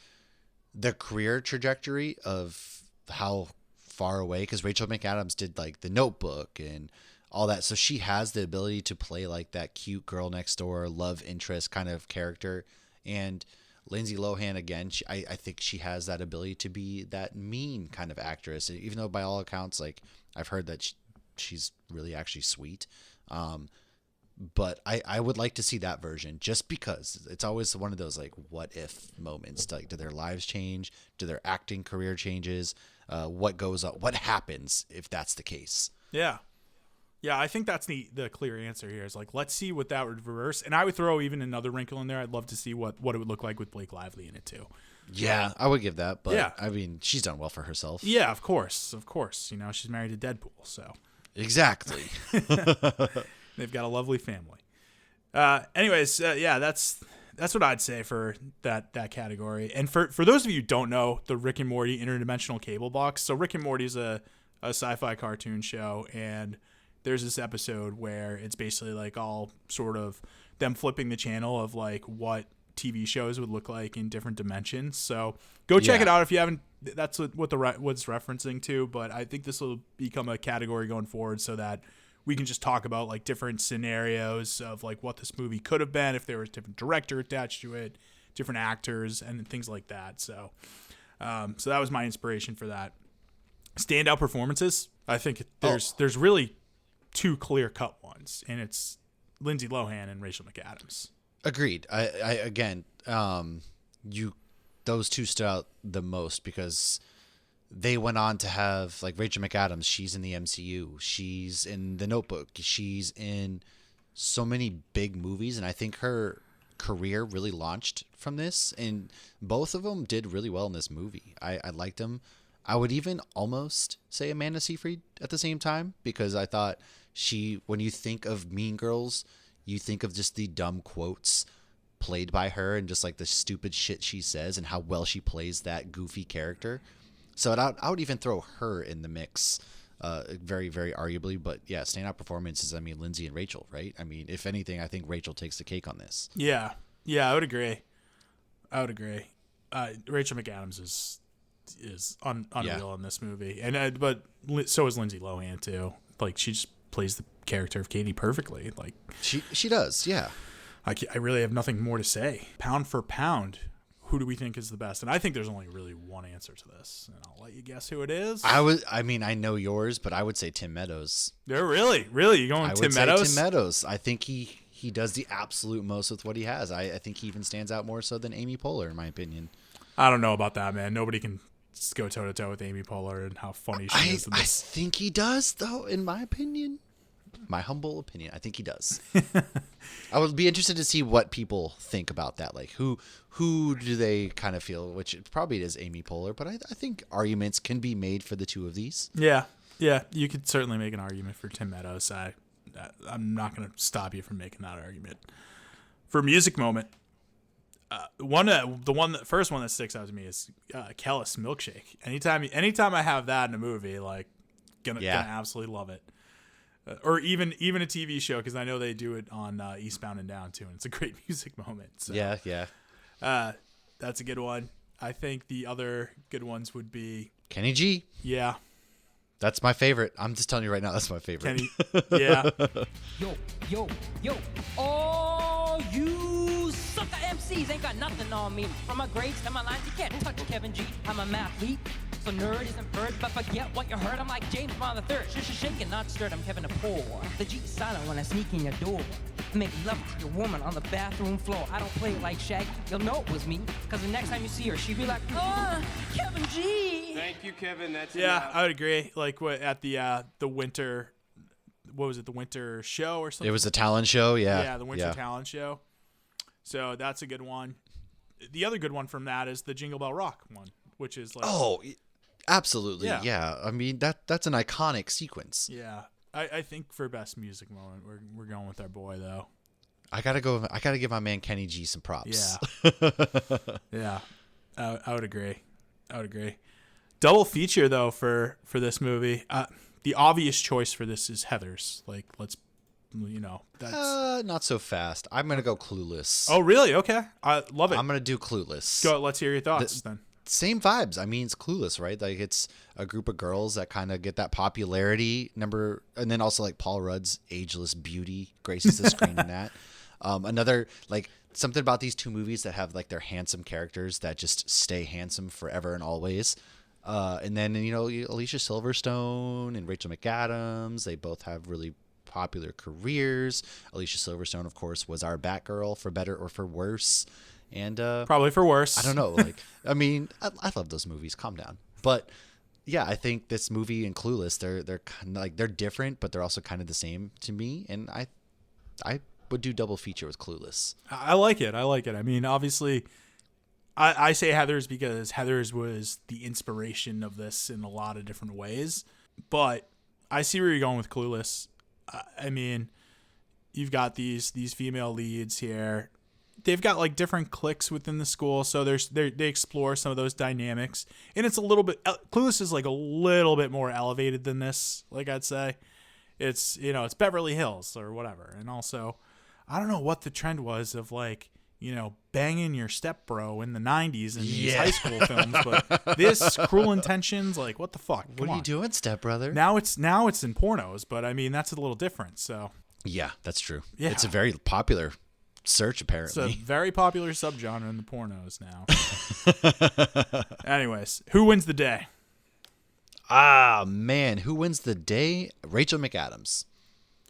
the career trajectory of how far away. Because Rachel McAdams did like The Notebook and all that, so she has the ability to play like that cute girl next door, love interest kind of character. And Lindsay Lohan, again, I think she has that ability to be that mean kind of actress, even though by all accounts, like I've heard that she's really actually sweet. But I would like to see that version, just because it's always one of those like what if moments. Like, do their lives change? Do their acting career changes? What goes on? What happens if that's the case? Yeah. Yeah, I think that's the clear answer here is like, let's see what that would reverse. And I would throw even another wrinkle in there. I'd love to see what it would look like with Blake Lively in it too. Yeah, I would give that. But yeah. I mean, she's done well for herself. Yeah, of course. Of course. You know, she's married to Deadpool, so. Exactly. They've got a lovely family. Anyways, yeah, that's what I'd say for that category. And for those of you who don't know, the Rick and Morty Interdimensional Cable Box. So Rick and Morty is a sci-fi cartoon show, and there's this episode where it's basically like all sort of them flipping the channel of like what TV shows would look like in different dimensions. So go check it out if you haven't. That's what's referencing to. But I think this will become a category going forward so that we can just talk about like different scenarios of like what this movie could have been if there was a different director attached to it, different actors, and things like that. So, so that was my inspiration for that. Standout performances. I think there's really two clear-cut ones, and it's Lindsay Lohan and Rachel McAdams. Agreed. I again, those two stood out the most because they went on to have like Rachel McAdams. She's in the MCU. She's in The Notebook. She's in so many big movies, and I think her career really launched from this. And both of them did really well in this movie. I liked them. I would even almost say Amanda Seyfried at the same time, because I thought when you think of Mean Girls, you think of just the dumb quotes played by her and just like the stupid shit she says and how well she plays that goofy character. So I would even throw her in the mix, very, very arguably. But yeah, standout performances, I mean, Lindsay and Rachel, right? I mean, if anything, I think Rachel takes the cake on this. Yeah. Yeah, I would agree. Rachel McAdams is unreal in this movie. And but so is Lindsay Lohan too. Like, she just plays the character of Katie perfectly. Like, she does, yeah. I really have nothing more to say. Pound for pound, who do we think is the best? And I think there's only really one answer to this, and I'll let you guess who it is. I mean, I know yours, but I would say Tim Meadows. Yeah, really? You going with Tim Meadows? Tim Meadows. I think he does the absolute most with what he has. I think he even stands out more so than Amy Poehler, in my opinion. I don't know about that, man. Nobody can go toe to toe with Amy Poehler and how funny she is. I think he does, though, in my opinion. My humble opinion, I think he does. I would be interested to see what people think about that. Like, who do they kind of feel? Which it probably is Amy Poehler, but I think arguments can be made for the two of these. Yeah, you could certainly make an argument for Tim Meadows. I'm not going to stop you from making that argument. For music moment, the first one that sticks out to me is Kellis Milkshake. Anytime I have that in a movie, like, gonna absolutely love it. Or even a TV show, because I know they do it on Eastbound and Down too, and it's a great music moment. So, yeah. That's a good one. I think the other good ones would be Kenny G. Yeah, that's my favorite. I'm just telling you right now, that's my favorite. Kenny, yeah. Yo, all you sucker MCs ain't got nothing on me. From my grades to my lines, you can't touch Kevin G. I'm a mathlete. So nerd isn't bird, but forget what you heard. I'm like James Bond III. Shaking, not stirred. I'm Kevin the Poor. The G is silent when I sneak in your door. Make love to your woman on the bathroom floor. I don't play it like Shaggy. You'll know it was me. Because the next time you see her, she'll be like, Kevin G. Thank you, Kevin. That's enough. I would agree. Like at the winter, what was it? The winter show or something? It was the talent show. Yeah. Yeah, the winter talent show. So that's a good one. The other good one from that is the Jingle Bell Rock one, which is like, absolutely. Yeah. I mean, that's an iconic sequence. Yeah. I think for best music moment, we're going with our boy though. I gotta give my man Kenny G some props. Yeah. I would agree. Double feature though for this movie. The obvious choice for this is Heathers. Like, let's That's not so fast. I'm gonna go Clueless. Oh, really? Okay, I love it. I'm gonna do Clueless. Go. Let's hear your thoughts then. Same vibes. I mean, it's Clueless, right? Like it's a group of girls that kind of get that popularity number, and then also like Paul Rudd's ageless beauty graces the screen in that. Another like something about these two movies that have like their handsome characters that just stay handsome forever and always. And then Alicia Silverstone and Rachel McAdams. They both have really popular careers. Alicia Silverstone, of course, was our Batgirl for better or for worse, and probably for worse. I don't know. Like, I mean, I love those movies. Calm down. But yeah, I think this movie and Clueless, they're kind of like they're different, but they're also kind of the same to me. And I would do double feature with Clueless. I like it. I mean, obviously, I say Heathers because Heathers was the inspiration of this in a lot of different ways. But I see where you're going with Clueless. I mean, you've got these female leads here. They've got like different cliques within the school, so they explore some of those dynamics, and it's a little bit. Clueless is like a little bit more elevated than this. Like I'd say, it's it's Beverly Hills or whatever, and also, I don't know what the trend was of like banging your stepbro in the 90s in these high school films, but this Cruel Intentions, like what the fuck? What are you doing, stepbrother? Now it's in pornos, but I mean that's a little different. So yeah, that's true. Yeah. It's a very popular search apparently. It's a very popular subgenre in the pornos now. Anyways, who wins the day? Ah man, who wins the day? Rachel McAdams.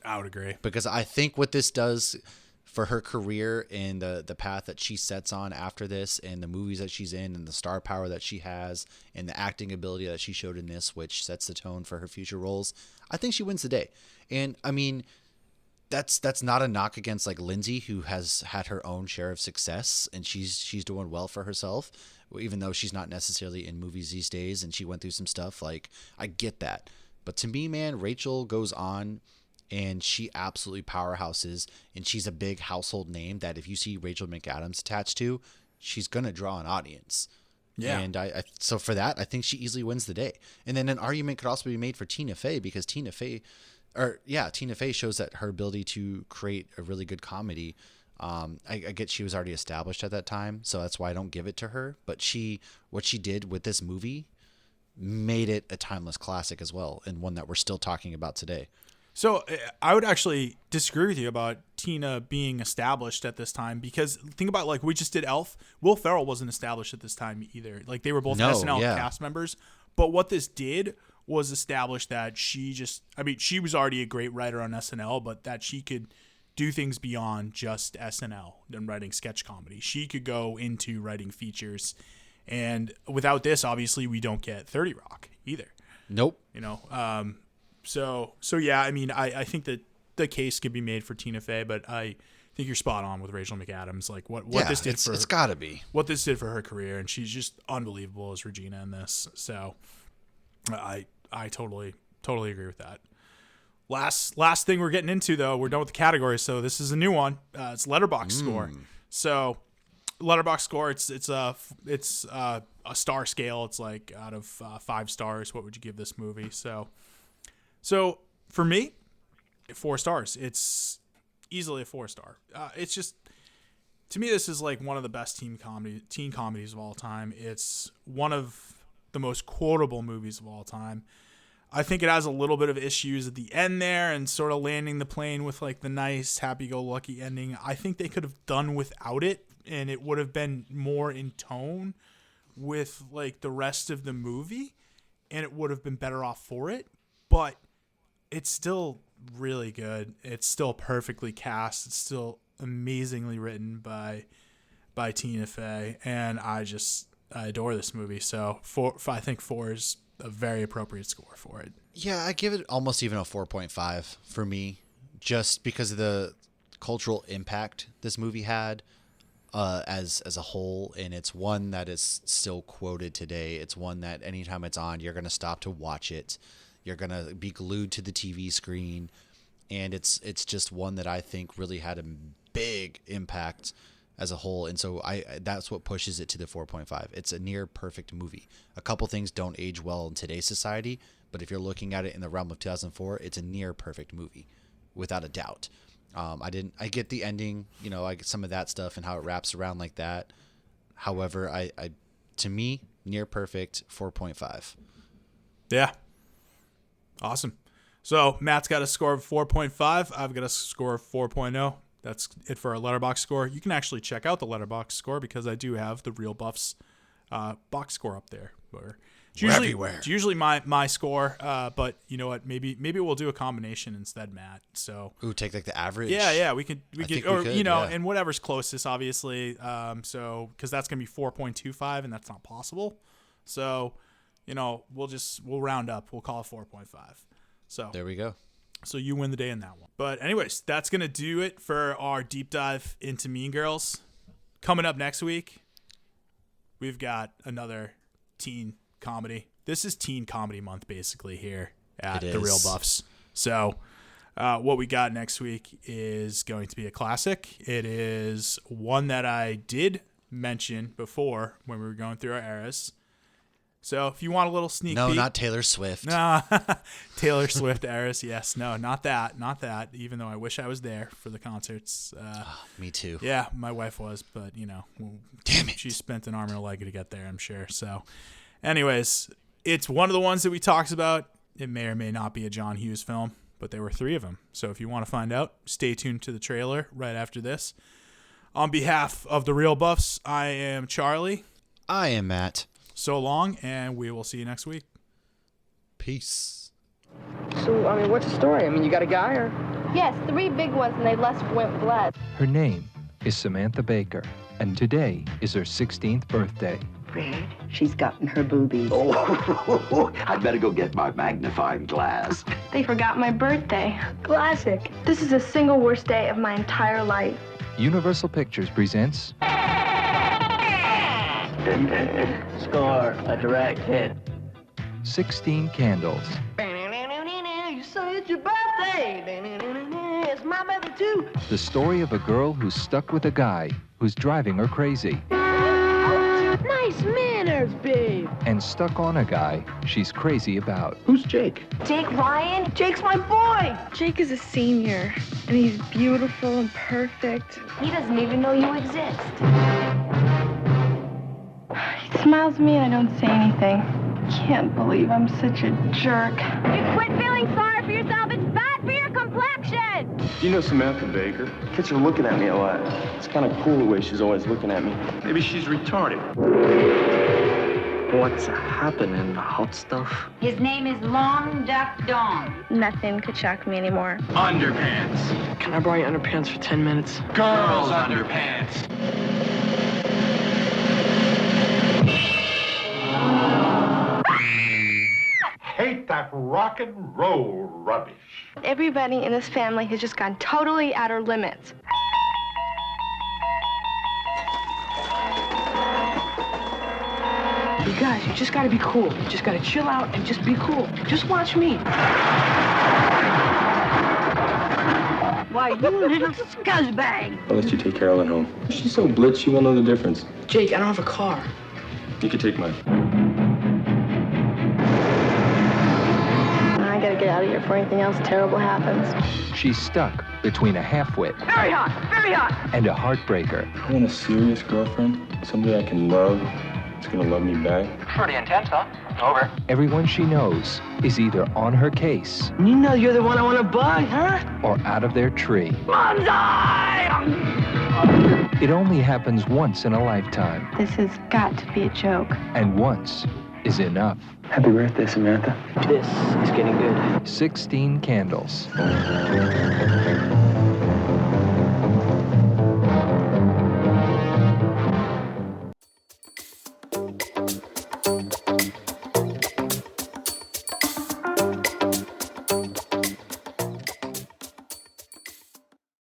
I would agree, because I think what this does for her career and the path that she sets on after this and the movies that she's in and the star power that she has and the acting ability that she showed in this, which sets the tone for her future roles, I think she wins the day. And I mean, that's not a knock against like Lindsay, who has had her own share of success and she's doing well for herself, even though she's not necessarily in movies these days and she went through some stuff. Like, I get that. But to me, man, Rachel goes on and she absolutely powerhouses, and she's a big household name that if you see Rachel McAdams attached to, she's going to draw an audience. Yeah. And so for that, I think she easily wins the day. And then an argument could also be made for Tina Fey, because Tina Fey shows that her ability to create a really good comedy. I get she was already established at that time, so that's why I don't give it to her. But what she did with this movie made it a timeless classic as well, and one that we're still talking about today. So I would actually disagree with you about Tina being established at this time, because think about, like, we just did Elf. Will Ferrell wasn't established at this time either. Like, they were both SNL cast members. But what this did was establish that she was already a great writer on SNL, but that she could do things beyond just SNL and writing sketch comedy. She could go into writing features. And without this, obviously, we don't get 30 Rock either. Nope. So yeah, I mean, I think that the case could be made for Tina Fey, but I think you're spot on with Rachel McAdams. Like what this did for it's got to be what this did for her career, and she's just unbelievable as Regina in this. So I totally agree with that. Last thing we're getting into, though, we're done with the categories, so this is a new one. It's Letterboxd score. So Letterboxd score, it's a star scale. It's like out of 5 stars, what would you give this movie? So for me, 4 stars. It's easily a 4-star. It's just, to me, this is like one of the best teen comedies of all time. It's one of the most quotable movies of all time. I think it has a little bit of issues at the end there and sort of landing the plane with like the nice happy-go-lucky ending. I think they could have done without it, and it would have been more in tone with like the rest of the movie, and it would have been better off for it. But it's still really good. It's still perfectly cast. It's still amazingly written by Tina Fey, and I adore this movie. So I think 4 is a very appropriate score for it. Yeah, I give it almost even a 4.5 for me, just because of the cultural impact this movie had as a whole, and it's one that is still quoted today. It's one that anytime it's on, you're going to stop to watch it. You're going to be glued to the TV screen, and it's just one that I think really had a big impact as a whole, and so that's what pushes it to the 4.5. It's a near perfect movie. A couple things don't age well in today's society, but if you're looking at it in the realm of 2004, it's a near perfect movie. without a doubt. I get the ending, I get some of that stuff and how it wraps around like that. However, I to me, near perfect, 4.5. Yeah. Awesome. So Matt's got a score of 4.5. I've got a score of 4.0. That's it for our Letterboxd score. You can actually check out the Letterboxd score because I do have the Real Buffs box score up there. It's usually my score, but you know what? Maybe we'll do a combination instead, Matt. So take like the average. Yeah, we could, yeah. And whatever's closest, obviously. So because that's gonna be 4.25, and that's not possible. So, we'll round up. We'll call it 4.5. So there we go. So you win the day in that one. But anyways, that's gonna do it for our deep dive into Mean Girls. Coming up next week, we've got another teen comedy. This is teen comedy month basically here at the Real Buffs. So what we got next week is going to be a classic. It is one that I did mention before when we were going through our eras. So if you want a little sneak peek. No, not Taylor Swift. No, Taylor Swift eras. Yes, no, not that. Even though I wish I was there for the concerts. Me too. Yeah, my wife was, but damn it, she spent an arm and a leg to get there, I'm sure. So anyways, it's one of the ones that we talked about. It may or may not be a John Hughes film, but there were 3 of them. So if you want to find out, stay tuned to the trailer right after this. On behalf of the Real Buffs, I am Charlie. I am Matt. So long, and we will see you next week. Peace. So, what's the story? You got a guy or? Yes, 3 big ones, and they went blood. Her name is Samantha Baker, and today is her 16th birthday. Fred, she's gotten her boobies. Oh, I'd better go get my magnifying glass. They forgot my birthday. Classic. This is the single worst day of my entire life. Universal Pictures presents... Score, a direct hit. 16 Candles. You say it's your birthday. It's my birthday too. The story of a girl who's stuck with a guy who's driving her crazy. Nice manners, babe. And stuck on a guy she's crazy about. Who's Jake? Jake Ryan? Jake's my boy. Jake is a senior, and he's beautiful and perfect. He doesn't even know you exist. He smiles at me and I don't say anything. Can't believe I'm such a jerk. You quit feeling sorry for yourself. It's bad for your complexion. Do you know Samantha Baker? Kids are looking at me a lot. It's kind of cool the way she's always looking at me. Maybe she's retarded. What's happening, hot stuff? His name is Long Duck Dong. Nothing could shock me anymore. Underpants. Can I borrow your underpants for 10 minutes? Girls' underpants. Hate that rock and roll rubbish. Everybody in this family has just gone totally out of limits. You guys, you just gotta be cool. You just gotta chill out and just be cool. Just watch me. Why, you little scuzzbag. I'll let you take Carolyn home. She's so blitz, she won't know the difference. Jake, I don't have a car. You can take mine. I gotta get out of here before anything else terrible happens. She's stuck between a half-wit Very hot, very hot. and a heartbreaker. I want a serious girlfriend, somebody I can love, that's gonna love me back. Pretty intense, huh? Over. Everyone she knows is either on her case You know you're the one I want to bug, huh? or out of their tree. Bonsai! It only happens once in a lifetime, This has got to be a joke. and once is enough. Happy birthday, Samantha. This is getting good. 16 Candles.